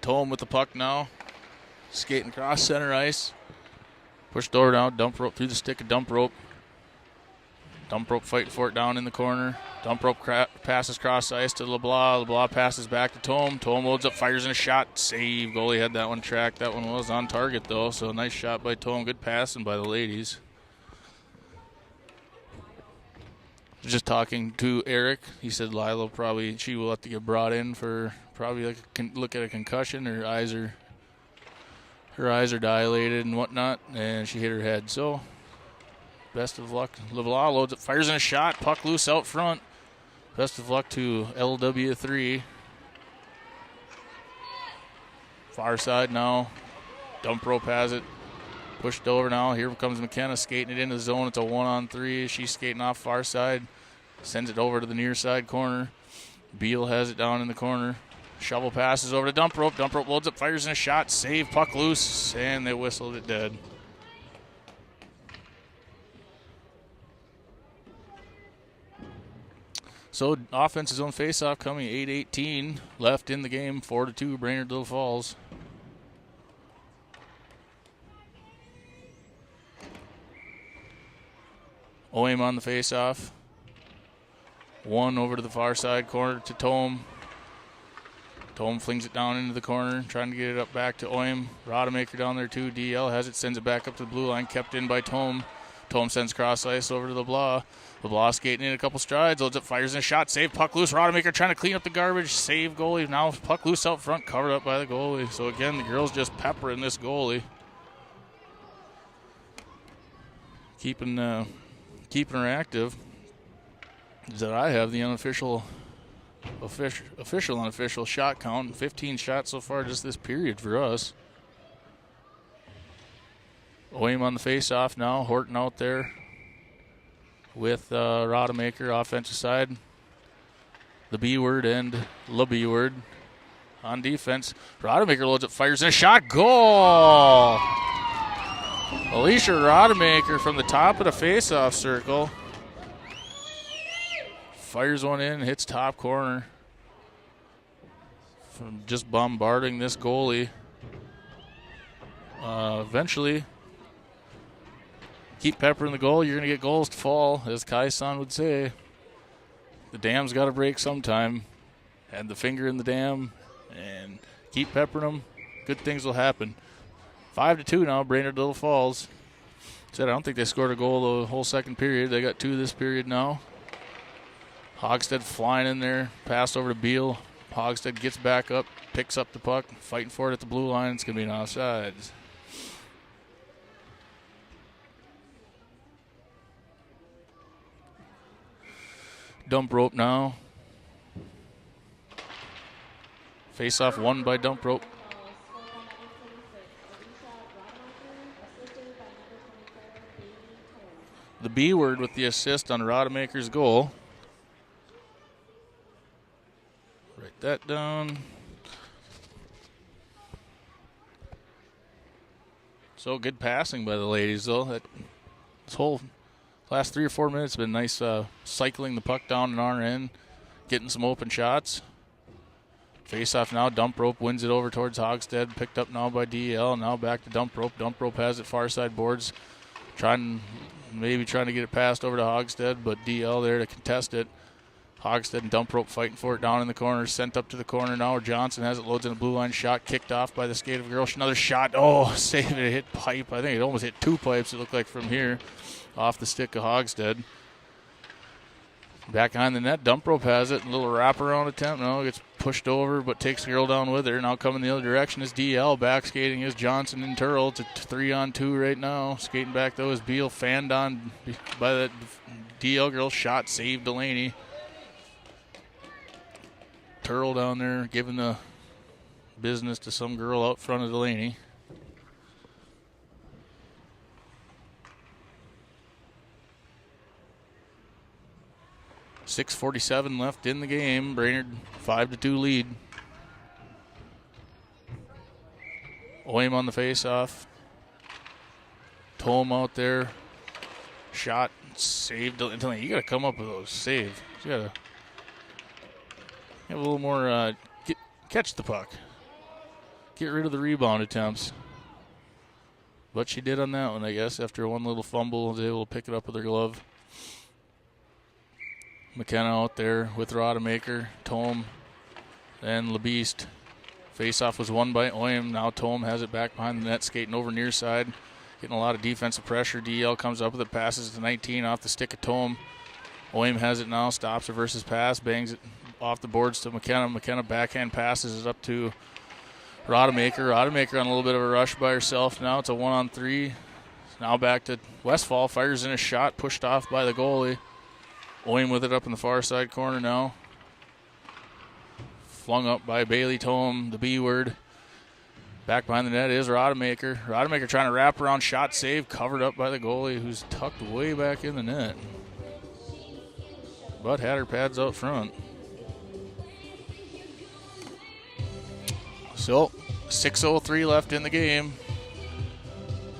Tome with the puck now. Skating across center ice. Pushed over down, dump rope through the stick of dump rope. Dump rope fighting for it down in the corner. Dump rope passes cross ice to LeBlanc. LeBlanc passes back to Tome. Tome loads up, fires in a shot. Save. Goalie had that one tracked. That one was on target, though, so nice shot by Tome. Good passing by the ladies. Just talking to Eric, he said Lila she will have to get brought in for probably look at a concussion. Her eyes are dilated and whatnot, and she hit her head. So best of luck. LeValau loads it, fires in a shot, puck loose out front. Best of luck to LW3. Far side now. Dump rope has it. Pushed over now. Here comes McKenna skating it into the zone. It's a 1-on-3. She's skating off far side. Sends it over to the near side corner. Beal has it down in the corner. Shovel passes over to dump rope. Dump rope loads up, fires in a shot. Save, puck loose, and they whistled it dead. So offense's own faceoff coming, 8:18 left in the game, 4-2 Brainerd Little Falls. Oem on the faceoff. One over to the far side corner to Tome. Tome flings it down into the corner, trying to get it up back to Oem. Rodemaker down there too. DL has it, sends it back up to the blue line, kept in by Tome. Tome sends cross ice over to LeBlanc. LeBlanc skating in a couple strides, loads up, fires in a shot, save, puck loose. Rodemaker trying to clean up the garbage, save goalie. Now puck loose out front, covered up by the goalie. So again, the girls just peppering this goalie. Keeping her active. Is that I have the official unofficial shot count. 15 shots so far just this period for us. Oem on the face-off now. Horton out there with Rodemaker, offensive side. The B word and the B word on defense. Rodemaker loads up, fires in a shot. Goal! Alicia Rodemaker from the top of the face-off circle. Fires one in, hits top corner. From just bombarding this goalie. Eventually, keep peppering the goal. You're going to get goals to fall, as Kai-san would say. The dam's got to break sometime. Had the finger in the dam, and keep peppering them. Good things will happen. 5-2 now, Brainerd Little Falls. Said I don't think they scored a goal the whole second period. They got two this period now. Hogstead flying in there, passed over to Beal. Hogstead gets back up, picks up the puck, fighting for it at the blue line. It's going to be an offsides. Dump rope now. Face off won by dump rope. The B word with the assist on Rodemaker's goal. Write that down. So good passing by the ladies, though. This whole last 3 or 4 minutes have been nice cycling the puck down in our end, getting some open shots. Face off now. Dump rope wins it over towards Hogstead. Picked up now by DL. Now back to dump rope. Dump rope has it far side boards. Trying to get it passed over to Hogstead, but DL there to contest it. Hogstead and dump rope fighting for it down in the corner. Sent up to the corner now where Johnson has it, loads in a blue line shot. Kicked off by the skate of girl. Another shot. Oh, save it. It hit pipe. I think it almost hit 2 pipes, it looked like, from here. Off the stick of Hogstead. Back on the net. Dump rope has it. A little wraparound attempt. No, gets pushed over, but takes the girl down with her. Now coming the other direction is DL. Back skating is Johnson and Turl. It's a 3-on-2 right now. Skating back, though, is Beal. Fanned on by that DL girl. Shot saved Delaney. Turl down there giving the business to some girl out front of Delaney. .6:47 left in the game. Brainerd 5-2 lead. Oem on the face-off. Tome out there. Shot saved. You got to come up with those saves. You got to have a little more. Catch the puck. Get rid of the rebound attempts. But she did on that one, I guess. After one little fumble, was able to pick it up with her glove. McKenna out there with Rodemaker, Tome, and LeBeast. Face-off was won by Oem. Now Tome has it back behind the net, skating over near side. Getting a lot of defensive pressure. DL comes up with it, passes to 19 off the stick of Tome. Oim has it now, stops, reverses pass, bangs it off the boards to McKenna. McKenna backhand passes it up to Rodemaker. Rodemaker on a little bit of a rush by herself now. It's a 1-on-3. Now back to Westfall. Fires in a shot, pushed off by the goalie. Oim with it up in the far side corner now. Flung up by Bailey Tome, the B word. Back behind the net is Rodemaker. Rodemaker trying to wrap around, shot save, covered up by the goalie, who's tucked way back in the net. But had her pads out front. So, 6:03 left in the game.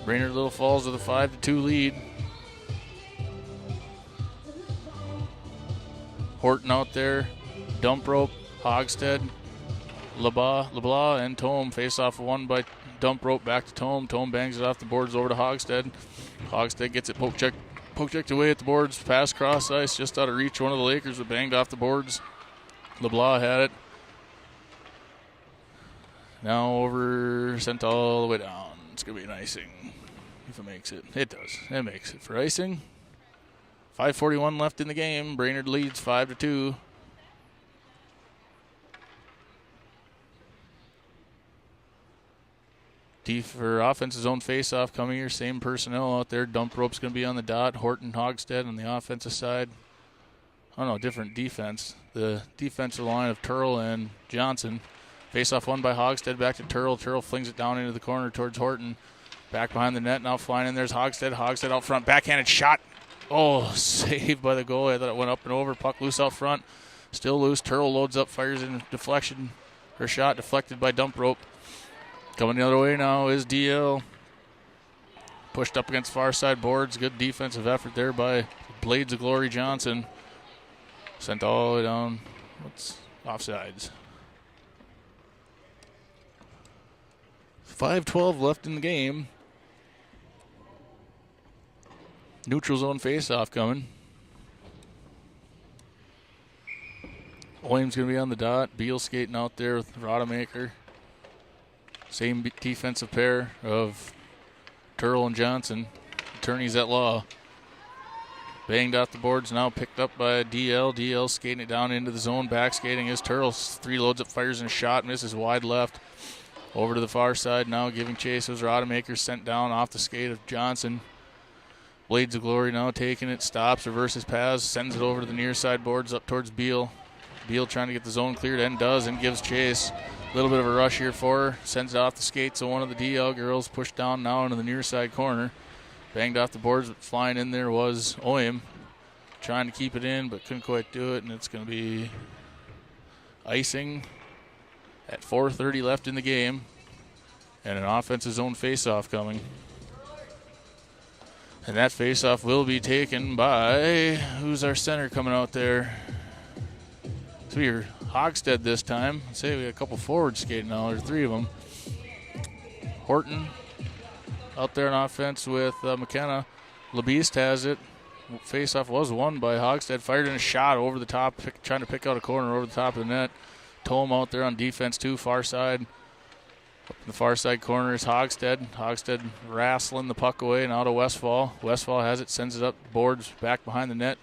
Brainerd Little Falls with a 5-2 lead. Horton out there, dump rope, Hogstead, LeBlanc, and Tome face off one by dump rope back to Tome. Tome bangs it off the boards over to Hogstead. Hogstead gets it poke checked away at the boards, pass cross ice, just out of reach. One of the Lakers that banged off the boards. LeBlanc had it. Now over, sent all the way down. It's going to be an icing if it makes it. It does. It makes it for icing. 5:41 left in the game. Brainerd leads 5-2. For offensive zone face-off coming here, same personnel out there. Dump rope's going to be on the dot. Horton, Hogstead on the offensive side. Oh no, different defense. The defensive line of Turl and Johnson. Face-off one by Hogstead, back to Turl. Turl flings it down into the corner towards Horton. Back behind the net, now flying in. There's Hogstead. Hogstead out front, backhanded shot. Oh, saved by the goalie. I thought it went up and over. Puck loose out front. Still loose. Turl loads up, fires in deflection. Her shot deflected by dump rope. Coming the other way now is DL. Pushed up against far side boards. Good defensive effort there by Blades of Glory Johnson. Sent all the way down. What's offsides? 5:12 left in the game. Neutral zone face-off coming. Williams going to be on the dot. Beal skating out there with Rodemaker. Same defensive pair of Turl and Johnson. Attorneys at law. Banged off the boards, now picked up by DL. DL skating it down into the zone. Back skating is Turl. 3 loads up, fires in a shot, misses wide left. Over to the far side now, giving chase. It was Rodemaker, sent down off the skate of Johnson. Blades of Glory now taking it, stops, reverses pass, sends it over to the near side boards up towards Beal. Beal trying to get the zone cleared, and does, and gives chase. A little bit of a rush here for her. Sends it off the skate, so one of the DL girls pushed down now into the near side corner. Banged off the boards, but flying in there was Oim. Trying to keep it in, but couldn't quite do it, and it's going to be icing at 4:30 left in the game. And an offensive zone face-off coming. And that face-off will be taken by, who's our center coming out there? It's your Hogstead this time. I'd say we got a couple forwards skating now. There's 3 of them. Horton out there on offense with McKenna. LeBeast has it. Face-off was won by Hogstead. Fired in a shot over the top, trying to pick out a corner over the top of the net. Tome out there on defense too, far side. Up in the far side corner is Hogstead. Hogstead wrestling the puck away and out of Westfall. Westfall has it, sends it up boards, back behind the net.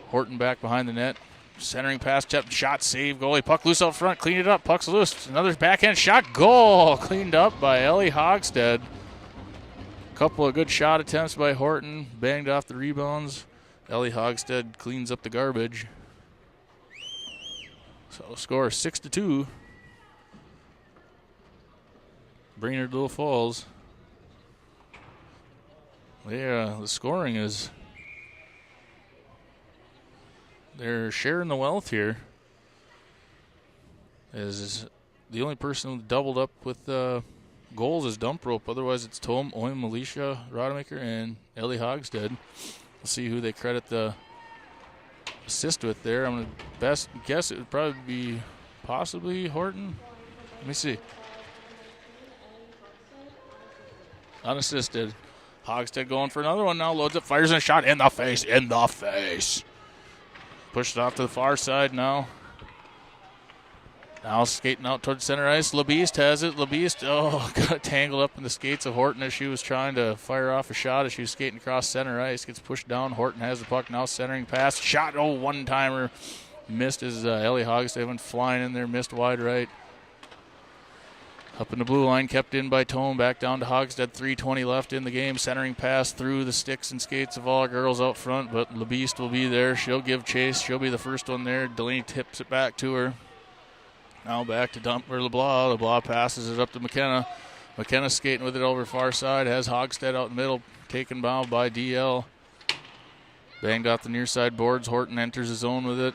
Horton back behind the net. Centering pass, shot, save, goalie. Puck loose out front, clean it up, puck's loose. Another backhand shot, goal! Cleaned up by Ellie Hogstead. Couple of good shot attempts by Horton, banged off the rebounds. Ellie Hogstead cleans up the garbage. So score 6-2. Brainerd Little Falls. Yeah, the scoring is, they're sharing the wealth here. As the only person who doubled up with goals is dump rope. Otherwise, it's Tome, Oim, Alicia, Rodemaker, and Ellie Hogstead. We'll see who they credit the assist with there. I'm going to best guess it would probably be possibly Horton. Let me see. Unassisted. Hogstead going for another one now. Loads up, fires in a shot in the face. In the face. Pushed it off to the far side now. Now skating out towards center ice. LeBeast has it. LeBeast, got tangled up in the skates of Horton as she was trying to fire off a shot as she was skating across center ice. Gets pushed down. Horton has the puck now, centering pass. Shot, one-timer. Missed as Ellie Hogstad went flying in there, missed wide right. Up in the blue line, kept in by Tome. Back down to Hogstad. 3:20 left in the game. Centering pass through the sticks and skates of all our girls out front, but LeBeast will be there. She'll give chase. She'll be the first one there. Delaney tips it back to her. Now back to LeBlanc. LeBlanc passes it up to McKenna. McKenna skating with it over far side. Has Hogstad out in the middle. Taken down by DL. Banged off the near side boards. Horton enters his zone with it.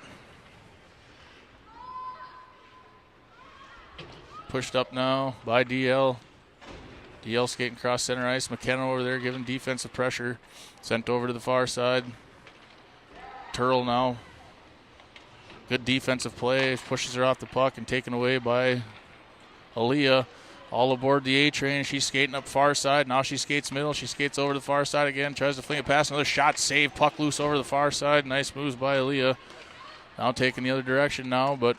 Pushed up now by DL. DL skating across center ice. McKenna over there giving defensive pressure. Sent over to the far side. Turl now. Good defensive play. Pushes her off the puck and taken away by Aaliyah. All aboard the A train. She's skating up far side. Now she skates middle. She skates over to the far side again. Tries to fling it past. Another shot. Save. Puck loose over the far side. Nice moves by Aaliyah. Now taking the other direction now, but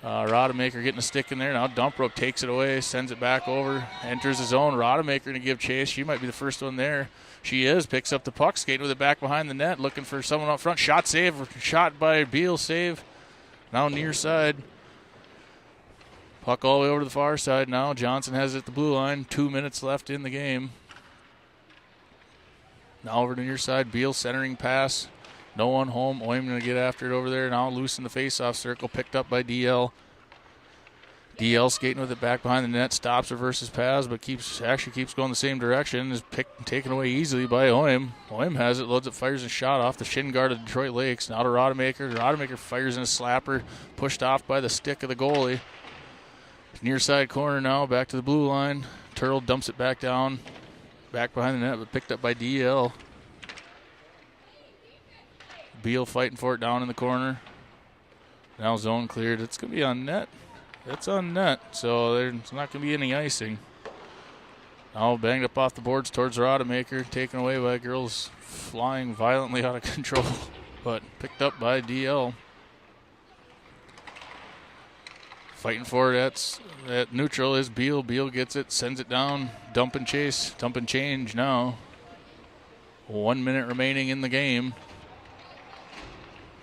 Rodemaker getting a stick in there. Now Dump Rope takes it away, sends it back over, enters his zone. Rodemaker to give chase. She might be the first one there. She is. Picks up the puck, skating with it back behind the net, looking for someone up front. Shot save. Shot by Beal. Save. Now near side. Puck all the way over to the far side now. Johnson has it at the blue line. 2 minutes left in the game. Now over to near side. Beal centering pass. No one home. Oim going to get after it over there. Now loose in the face-off circle. Picked up by DL. DL skating with it back behind the net. Stops, reverses pass, but keeps going the same direction. Is taken away easily by Oim. Oim has it, loads it, fires a shot off the shin guard of Detroit Lakes. Now to Rodemaker. Rodemaker fires in a slapper. Pushed off by the stick of the goalie. Near side corner now. Back to the blue line. Turtle dumps it back down. Back behind the net, but picked up by DL. Beal fighting for it down in the corner. Now zone cleared. It's going to be on net. It's on net, so there's not going to be any icing. Now banged up off the boards towards Rodemaker. Taken away by girls flying violently out of control, but picked up by DL. Fighting for it at neutral is Beal. Beal gets it, sends it down. Dump and chase. Dump and change now. 1 minute remaining in the game.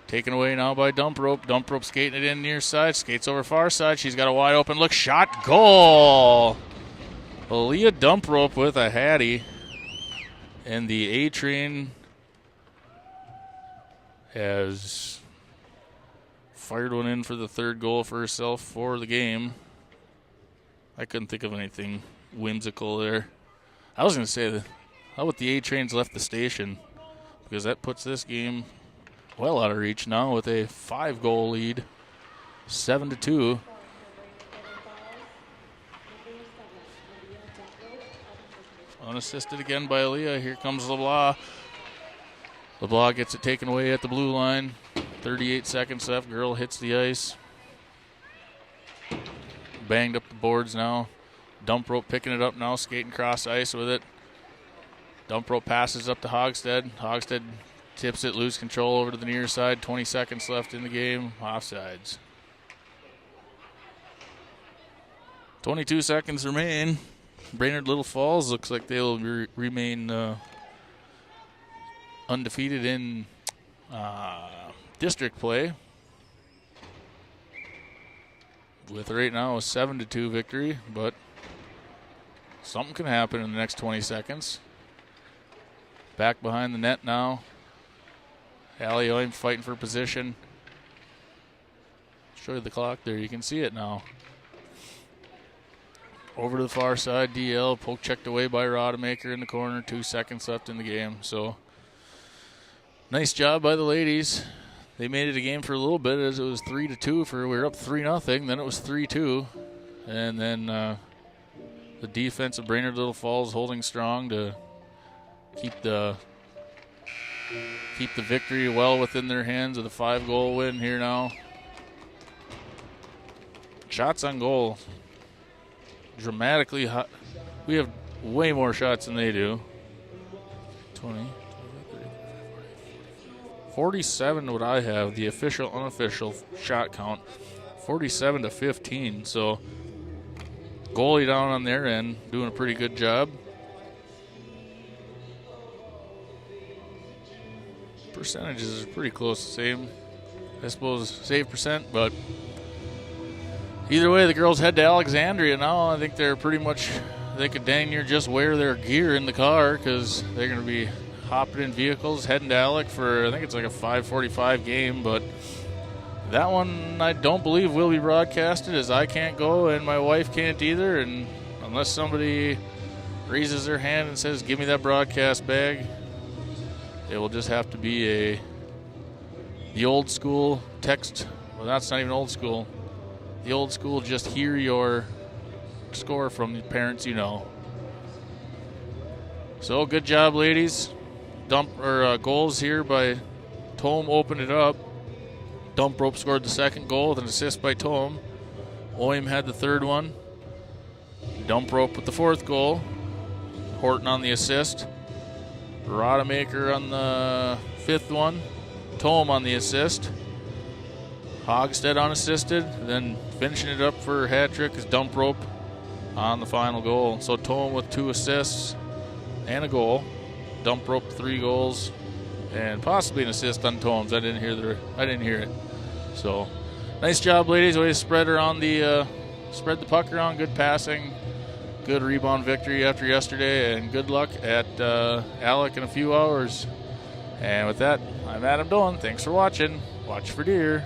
Taken away now by Dump Rope. Dump Rope skating it in near side. Skates over far side. She's got a wide open look. Shot. Goal. Aaliyah Dump Rope with a hattie. And the A-Train has fired one in for the third goal for herself for the game. I couldn't think of anything whimsical there. I was going to say, how about the A-Train's left the station? Because that puts this game well out of reach now with a 5-goal lead, 7-2. Unassisted again by Aaliyah. Here comes LeBlanc. LeBlanc gets it taken away at the blue line. 38 seconds left. Girl hits the ice. Banged up the boards now. Dump Rope picking it up now, skating cross ice with it. Dump Rope passes up to Hogstad. Hogstad tips it, lose control over to the near side. 20 seconds left in the game. Offsides. 22 seconds remain. Brainerd Little Falls looks like they'll remain undefeated in district play. With right now a 7-2 victory, but something can happen in the next 20 seconds. Back behind the net now. Allie Oim fighting for position. Show you the clock there. You can see it now. Over to the far side. DL poke checked away by Rodemaker in the corner. 2 seconds left in the game. So nice job by the ladies. They made it a game for a little bit as it was 3-2. We were up 3-0. Then it was 3-2. And then the defense of Brainerd Little Falls holding strong to keep the victory well within their hands with a 5-goal win here now. Shots on goal. Dramatically high. We have way more shots than they do. 20, 47 what I have, the official, unofficial shot count. 47-15. So goalie down on their end doing a pretty good job. Percentages are pretty close the same, I suppose, save percent, but either way, the girls head to Alexandria now. I think they're pretty much, they could dang near just wear their gear in the car because they're going to be hopping in vehicles, heading to Alec for, I think it's like a 5:45 game, but that one I don't believe will be broadcasted, as I can't go and my wife can't either, and unless somebody raises their hand and says, give me that broadcast bag, it will just have to be the old school text. Well, that's not even old school. The old school, just hear your score from the parents you know. So good job, ladies. Goals here by Tome opened it up. Dump Rope scored the second goal with an assist by Tome. Oim had the third one. Dump Rope with the fourth goal. Horton on the assist. Rodemaker on the fifth one. Tome on the assist. Hogstead unassisted. Then finishing it up for hat trick is Dump Rope on the final goal. So Tome with 2 assists and a goal. Dump Rope 3 goals and possibly an assist on Tome's. I didn't hear it. So nice job, ladies. Way to spread the puck around. Good passing. Good rebound victory after yesterday, and good luck at Alec in a few hours. And with that, I'm Adam Dolan. Thanks for watching. Watch for deer.